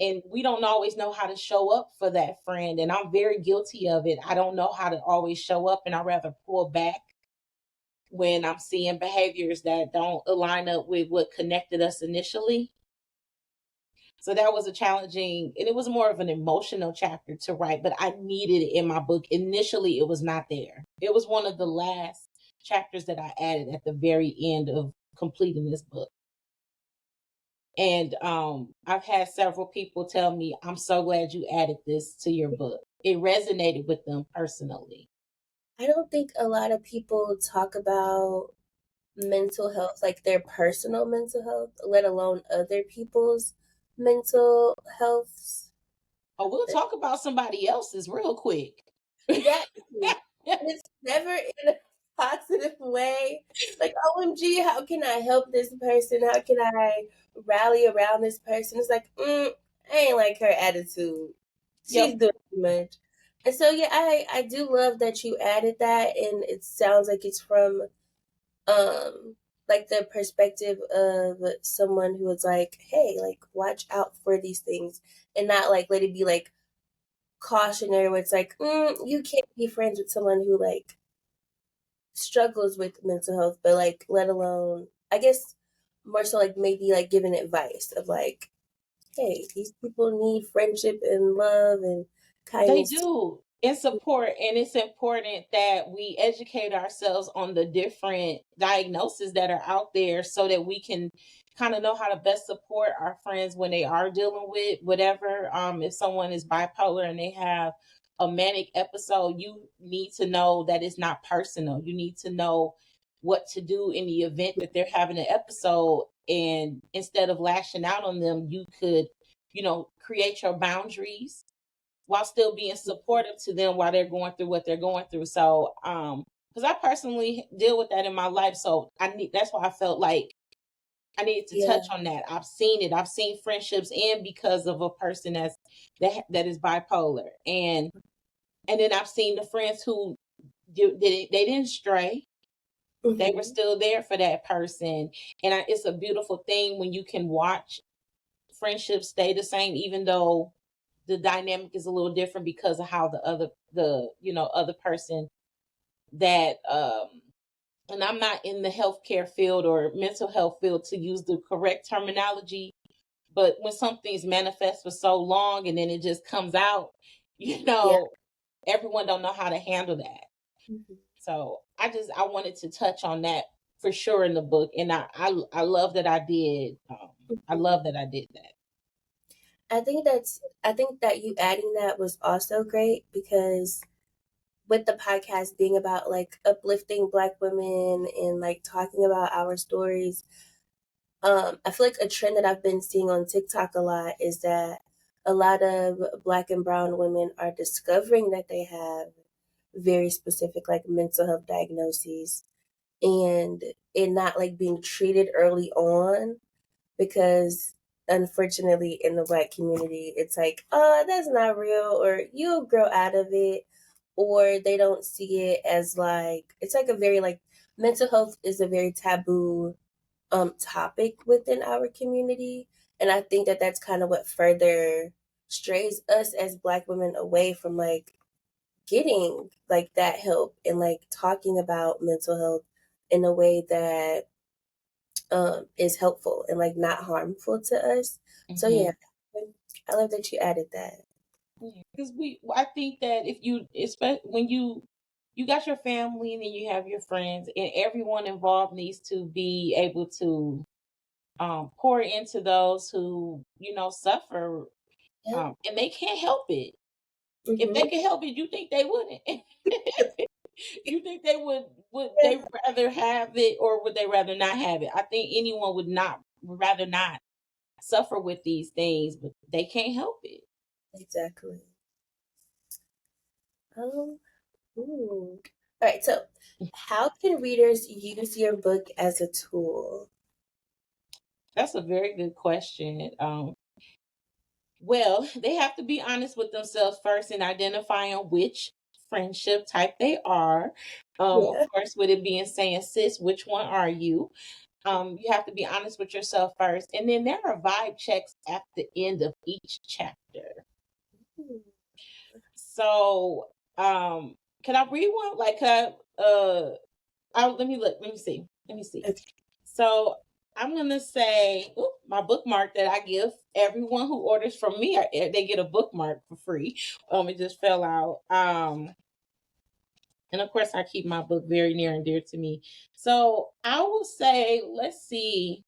And we don't always know how to show up for that friend. And I'm very guilty of it. I don't know how to always show up, and I rather pull back when I'm seeing behaviors that don't align up with what connected us initially. So that was a challenging, and it was more of an emotional chapter to write, but I needed it in my book. Initially, it was not there. It was one of the last chapters that I added at the very end of completing this book. And I've had several people tell me, I'm so glad you added this to your book. It resonated with them personally. I don't think a lot of people talk about mental health, like their personal mental health, let alone other people's mental health. Oh, we'll talk about somebody else's real quick. That too. And it's never in a positive way. Like, OMG, how can I help this person? How can I rally around this person? It's like, I ain't like her attitude. She's Yep. doing too much. And so, yeah, I do love that you added that. And it sounds like it's from, um, like the perspective of someone who is like, hey, like, watch out for these things and not like let it be like, cautionary where it's like you can't be friends with someone who like struggles with mental health, but like let alone, I guess, more so like maybe like giving advice of like, hey, these people need friendship and love and They kindness. do. It's support, and it's important that we educate ourselves on the different diagnoses that are out there so that we can kind of know how to best support our friends when they are dealing with whatever. If someone is bipolar and they have a manic episode, you need to know that it's not personal. You need to know what to do in the event that they're having an episode. And instead of lashing out on them, you could, create your boundaries while still being supportive to them while they're going through what they're going through. So, because I personally deal with that in my life, so that's why I felt like I needed to Yeah. touch on that. I've seen it. I've seen friendships end because of a person that is bipolar, and then I've seen the friends who they didn't stray. They were Hmm. still there for that person, and it's a beautiful thing when you can watch friendships stay the same, even though the dynamic is a little different because of how the other person that and I'm not in the healthcare field or mental health field to use the correct terminology, but when something's manifest for so long and then it just comes out, you Yeah. know everyone don't know how to handle that. Hmm. So I wanted to touch on that for sure in the book, and I love that I did. I love that I did that. I think that you adding that was also great because with the podcast being about like uplifting Black women and like talking about our stories, I feel like a trend that I've been seeing on TikTok a lot is that a lot of Black and brown women are discovering that they have very specific like mental health diagnoses and it not like being treated early on because unfortunately in the Black community it's like, oh, that's not real, or you'll grow out of it, or they don't see it as like, it's like a very like, mental health is a very taboo topic within our community. And I think that that's kind of what further strays us as Black women away from like getting like that help and like talking about mental health in a way that is helpful and like not harmful to us. So Mm-hmm. yeah, I love that you added that. Because I think that if you, especially when you got your family and then you have your friends, and everyone involved needs to be able to pour into those who suffer, Yeah. and they can't help it. If they Mm-hmm. could help it, you think they wouldn't? You think they would Yeah, they rather have it, or would they rather not have it? I think anyone would rather not suffer with these things, but they can't help it. exactly. Um, ooh. All right, so how can readers use your book as a tool? That's a very good question. Well, they have to be honest with themselves first in identifying which friendship type they are. Of Yeah. course, with it being saying, sis, which one are you? You have to be honest with yourself first. And then there are vibe checks at the end of each chapter. Hmm. So, can I read one? Like, let me look. Let me see. Let me see. Okay. So I'm gonna say my bookmark that I give everyone who orders from me. They get a bookmark for free. It just fell out. And of course I keep my book very near and dear to me. So I will say, let's see,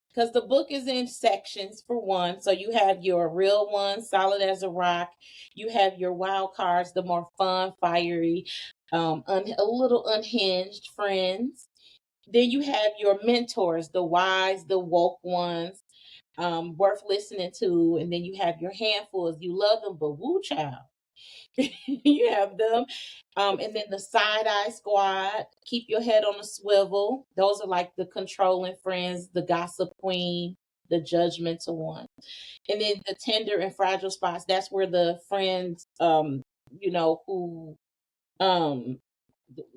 because the book is in sections for one. So you have your real one, solid as a rock. You have your wild cards, the more fun, fiery, a little unhinged friends. Then you have your mentors, the wise, the woke ones, worth listening to. And then you have your handfuls. You love them, but woo child. You have them. And then the side eye squad, keep your head on a swivel. Those are like the controlling friends, the gossip queen, the judgmental one. And then the tender and fragile spots, that's where the friends, who um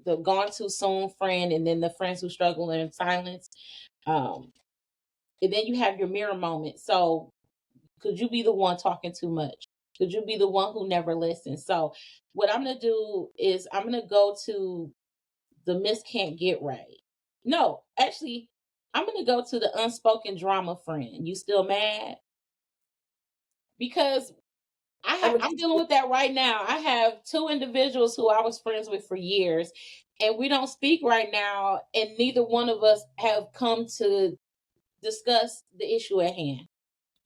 the gone too soon friend, and then the friends who struggle in silence. Um, and then you have your mirror moment. So could you be the one talking too much? Could you be the one who never listens? So what I'm gonna do is I'm gonna go to the Miss Can't Get Right. No, actually, I'm gonna go to the unspoken drama friend. You still mad? Because I'm I'm dealing with that right now. I have two individuals who I was friends with for years, and we don't speak right now, and neither one of us have come to discuss the issue at hand.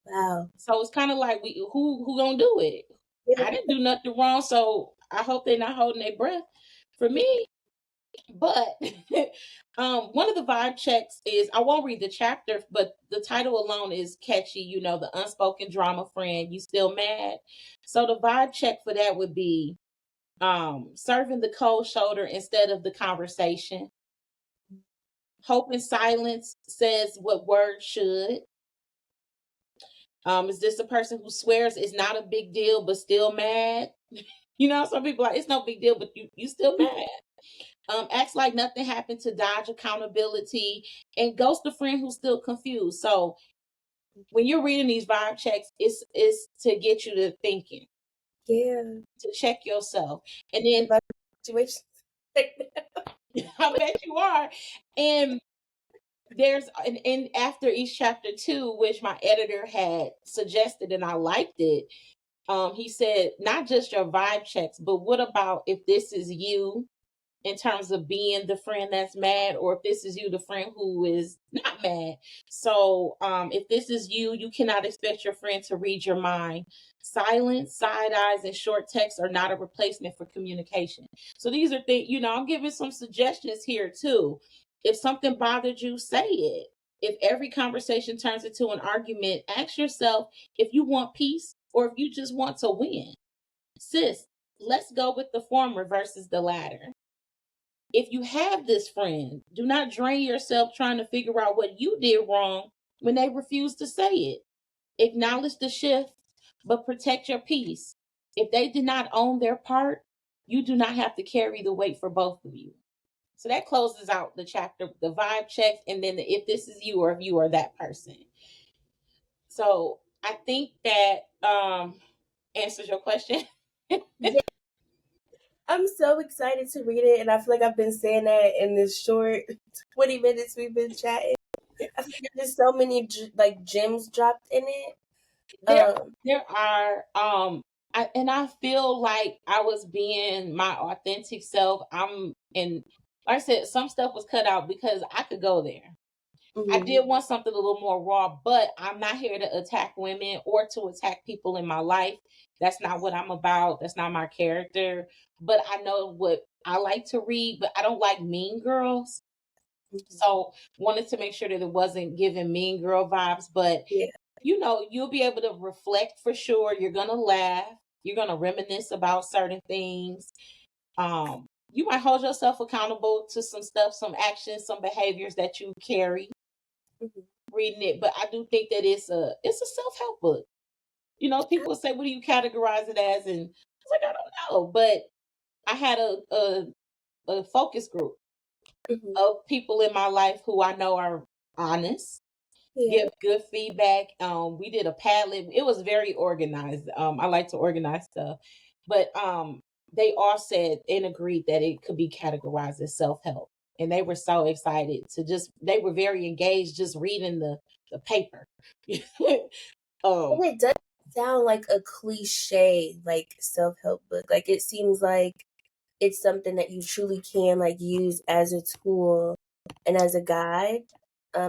wow. So it's kind of like who gonna do it? Yeah. I didn't do nothing wrong, so I hope they're not holding their breath for me. But one of the vibe checks is, I won't read the chapter, but the title alone is catchy. The unspoken drama friend. You still mad? So the vibe check for that would be serving the cold shoulder instead of the conversation. Hope in silence says what words should. Is this a person who swears it's not a big deal but still mad? Some people are like, it's no big deal, but you still mad. Acts like nothing happened to dodge accountability, and ghost a friend who's still confused. So when you're reading these vibe checks, it's to get you to thinking, Yeah. to check yourself. And then About situations. I bet you are. And there's and after each chapter two, which my editor had suggested and I liked it, he said, not just your vibe checks, but what about if this is you in terms of being the friend that's mad, or if this is you, the friend who is not mad. So if this is you, you cannot expect your friend to read your mind. Silence, side eyes, and short text are not a replacement for communication. So these are things, I'm giving some suggestions here too. If something bothered you, say it. If every conversation turns into an argument, ask yourself if you want peace or if you just want to win. Sis, let's go with the former versus the latter. If you have this friend, do not drain yourself trying to figure out what you did wrong when they refuse to say it. Acknowledge the shift, but protect your peace. If they did not own their part, you do not have to carry the weight for both of you. So that closes out the chapter, the vibe checks, and then if this is you or if you are that person. So I think that answers your question. Yeah. I'm so excited to read it, and I feel like I've been saying that in this short 20 minutes we've been chatting. I feel like there's so many like gems dropped in it. There Um, there are and I feel like I was being my authentic self. I'm and like I said, some stuff was cut out because I could go there. I mhm, did want something a little more raw, but I'm not here to attack women or to attack people in my life. That's not what I'm about. That's not my character. But I know what I like to read, but I don't like mean girls. mhm. So wanted to make sure that it wasn't giving mean girl vibes, but Yeah. you'll be able to reflect for sure. You're gonna laugh. You're gonna reminisce about certain things. You might hold yourself accountable to some stuff, some actions, some behaviors that you carry Mhm. reading it. But I do think that it's a self help book. People say, "What do you categorize it as?" And I was like, "I don't know." But I had a focus group Mhm. of people in my life who I know are honest, Yeah. give good feedback. We did a Padlet. It was very organized. I like to organize stuff, but they all said and agreed that it could be categorized as self help, and they were so excited to just. They were very engaged just reading the paper. um, And it does sound like a cliche, like self help book. Like it seems like it's something that you truly can like use as a tool and as a guide.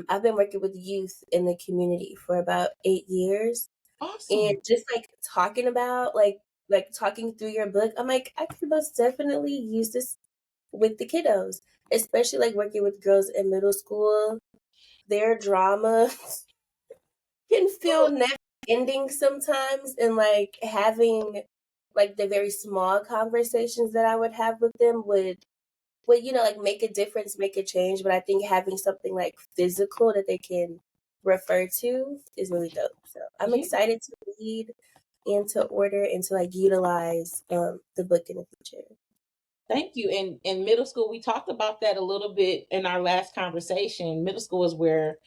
I've been working with youth in the community for about 8 years, and awesome. just like talking about like talking through your book, I'm like I could most definitely use this with the kiddos, especially like working with girls in middle school. Their drama can feel never ending sometimes, and like having like the very small conversations that I would have with them would like make a difference, make a change. But I think having something like physical that they can refer to is really dope. So I'm Yeah. excited to read and to order and to like utilize the book in the future. Thank you. And in middle school, we talked about that a little bit in our last conversation. Middle school is where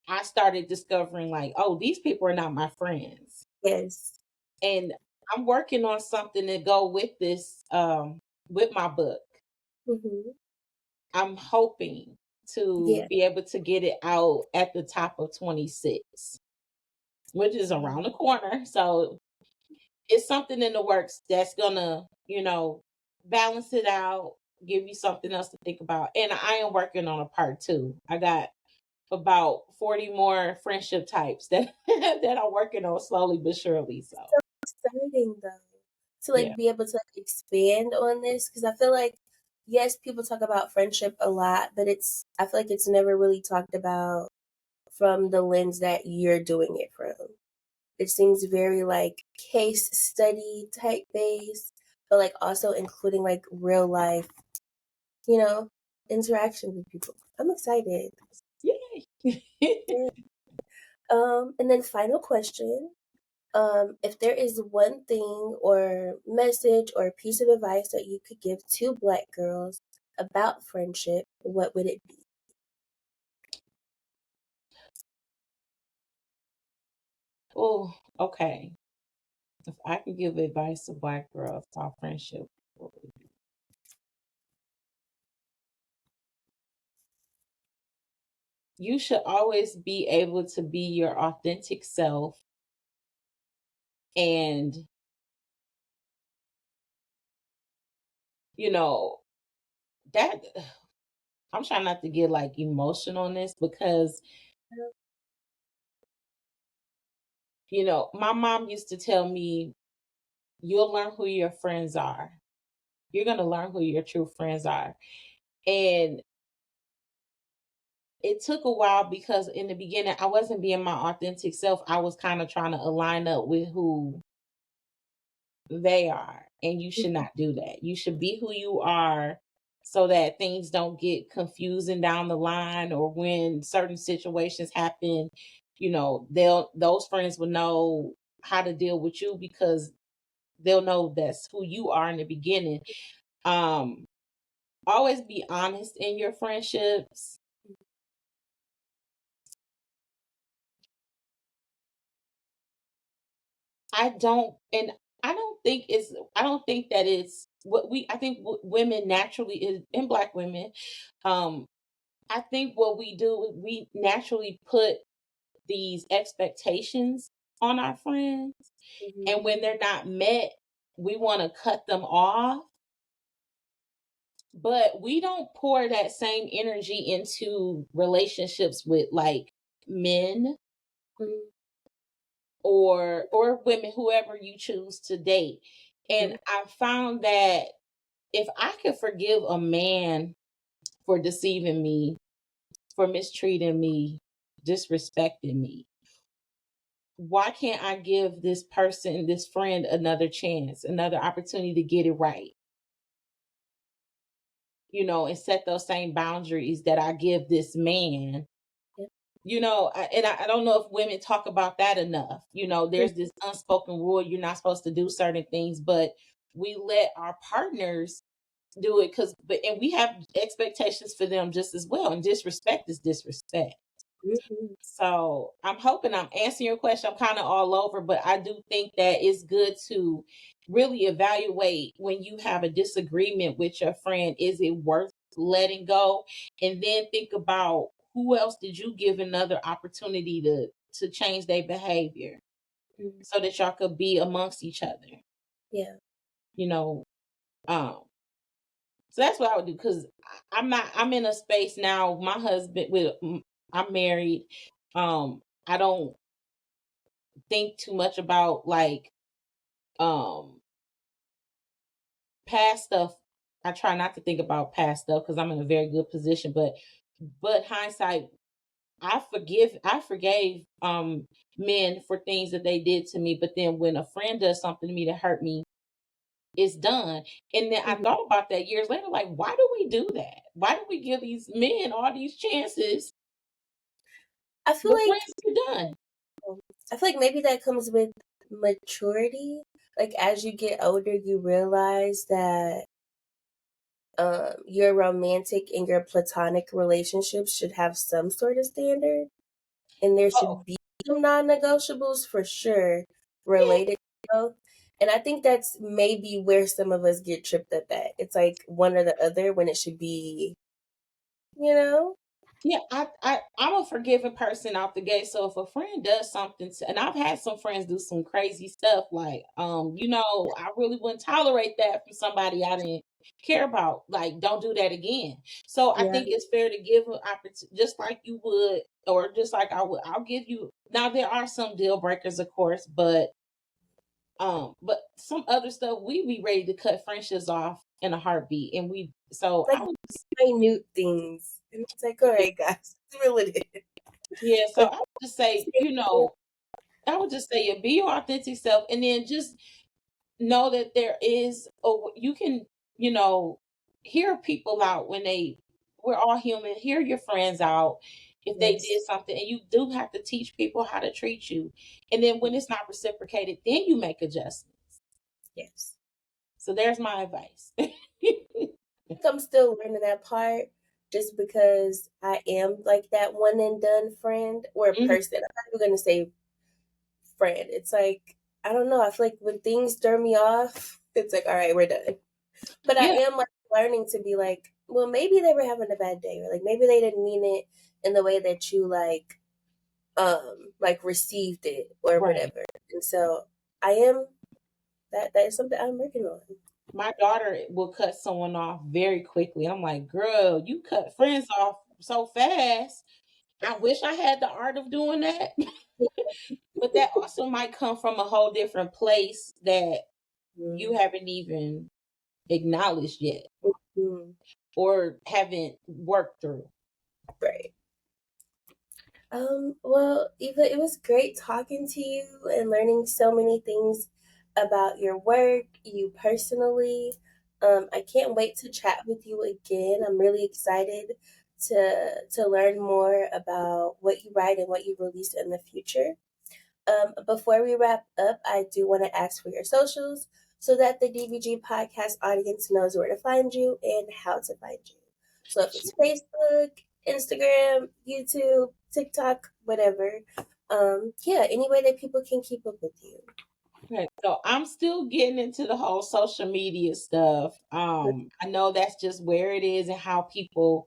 I started discovering, like, oh, these people are not my friends. Yes. And I'm working on something to go with this, with my book. Hmm. I'm hoping to Yeah. be able to get it out at the top of 26, which is around the corner. So it's something in the works that's gonna, balance it out, give you something else to think about. And I am working on a part two. I got about 40 more friendship types that that I'm working on slowly but surely. So Exciting though to yeah. like be able to like expand on this because I feel like yes, people talk about friendship a lot, but I feel like it's never really talked about from the lens that you're doing it from. It seems very like case study type based, but like also including like real life, you know, interaction with people. I'm excited. Yay. Yeah. And then final question. If there is one thing or message or piece of advice that you could give to Black girls about friendship, what would it be? Oh, okay. If I could give advice to Black girls about friendship, what would it be? You should always be able to be your authentic self, and you know that I'm trying not to get like emotional on this because my mom used to tell me, you'll learn who your friends are. You're going to learn who your true friends are. And it took a while because in the beginning I wasn't being my authentic self. I was kind of trying to align up with who they are. And you should not do that. You should be who you are so that things don't get confusing down the line, or when certain situations happen, those friends will know how to deal with you because they'll know that's who you are in the beginning. Um Always be honest in your friendships. I don't and I don't think that it's I think women naturally, and Black women, um, I think what we do, we naturally put these expectations on our friends, and when they're not met, we want to cut them off. But we don't pour that same energy into relationships with like men Mhm. or women, whoever you choose to date. And Mhm. I found that if I could forgive a man for deceiving me, for mistreating me, disrespecting me, why can't I give this person, this friend, another chance, another opportunity to get it right? And set those same boundaries that I give this man. Yep. I don't know if women talk about that enough. There's this unspoken rule, you're not supposed to do certain things, but we let our partners do it and we have expectations for them just as well. And disrespect is disrespect. Mhm. So I'm hoping I'm answering your question. I'm kind of all over, but I do think that it's good to really evaluate when you have a disagreement with your friend. Is it worth letting go? And then think about, who else did you give another opportunity to change their behavior Mhm. so that y'all could be amongst each other. Yeah. You know, so that's what I would do, because I'm in a space now. My husband I'm married. I don't think too much about like um past stuff. I try not to think about past stuff because I'm in a very good position, but hindsight, I forgave men for things that they did to me, but then when a friend does something to me that hurt me, it's done. And then I Mhm. thought about that years later, like, why do we do that? Why do we give these men all these chances I feel but like friends are done? I feel like maybe that comes with maturity. Like as you get older, you realize that your romantic and your platonic relationships should have some sort of standard, and there Oh, should be some non-negotiables for sure yeah. related to both. And I think that's maybe where some of us get tripped up at. It's like one or the other when it should be, you know? Yeah, I'm a forgiving person out the gate. So if a friend does something and I've had some friends do some crazy stuff, like I really wouldn't tolerate that from somebody I didn't care about. Like, don't do that again. So I Yeah. think it's fair to give an opportunity, just like you would, or just like I would. I'll give you. Now there are some deal breakers, of course, but some other stuff we be ready to cut friendships off in a heartbeat, and we. So Like I would, minute things. And it's like, all right, guys, reel it in. yeah. So Like, I would just say, I would just say, be your authentic self, and then just know that there is, you can, you know, hear people out when we're all human. Hear your friends out if they did yes, something, and you do have to teach people how to treat you. And then when it's not reciprocated, then you make adjustments. yes. So there's my advice. I'm still learning that part just because I am like that one and done friend or Mhm. person. I'm not even gonna say friend. It's like I don't know. I feel like when things stir me off, it's like all right, we're done. But I Yeah, am like learning to be like, well, maybe they were having a bad day, or like maybe they didn't mean it in the way that you like received it or right. whatever. And so I am that is something I'm working on. My daughter will cut someone off very quickly. I'm like, girl, you cut friends off so fast. I wish I had the art of doing that. But that also might come from a whole different place that you Mm-hmm. haven't even acknowledged yet Mm-hmm. or haven't worked through. Right. Well, Eva, it was great talking to you and learning so many things about your work, you personally. I can't wait to chat with you again. I'm really excited to learn more about what you write and what you release in the future. Before we wrap up, I do want to ask for your socials so that the DVG podcast audience knows where to find you and how to find you. So if it's Facebook, Instagram, YouTube, TikTok, whatever, yeah, any way that people can keep up with you. Okay, so I'm still getting into the whole social media stuff. I know that's just where it is and how people,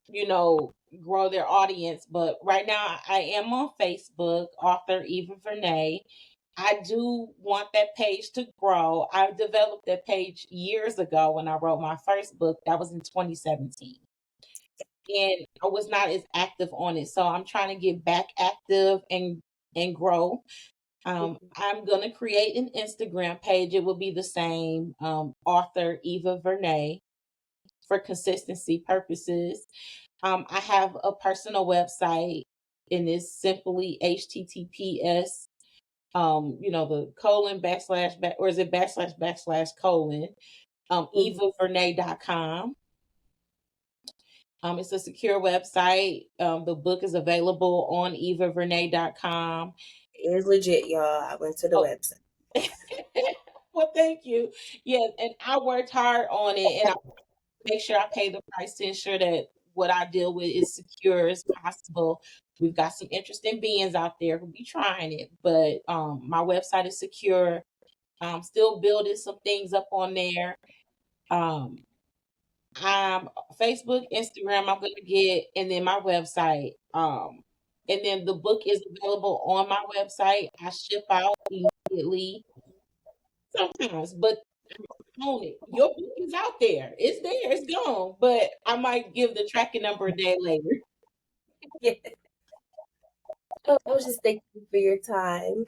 you know, grow their audience. But right now, I am on Facebook, author Eva Vernae. I do want that page to grow. I developed that page years ago when I wrote my first book. That was in 2017. And I was not as active on it. So I'm trying to get back active and grow. I'm gonna create an Instagram page. It will be the same, author Eva Vernae, for consistency purposes. I have a personal website, and it's simply HTTPS, the colon backslash back, or is it backslash backslash colon, Mhm. EvaVernae.com. It's a secure website. The book is available on EvaVernae.com. It's legit, y'all. I went to the Oh, website. well, thank you. Yeah, and I worked hard on it, and I make sure I pay the price to ensure that what I deal with is secure as possible. We've got some interesting beings out there who be trying it, but my website is secure. I'm still building some things up on there. Um, I'm Facebook, Instagram. I'm gonna get, and then my website. And then the book is available on my website. I ship out immediately sometimes, but own it. Your book is out there. It's there. It's gone. But I might give the tracking number a day later. Yeah. I was just thanking you for your time.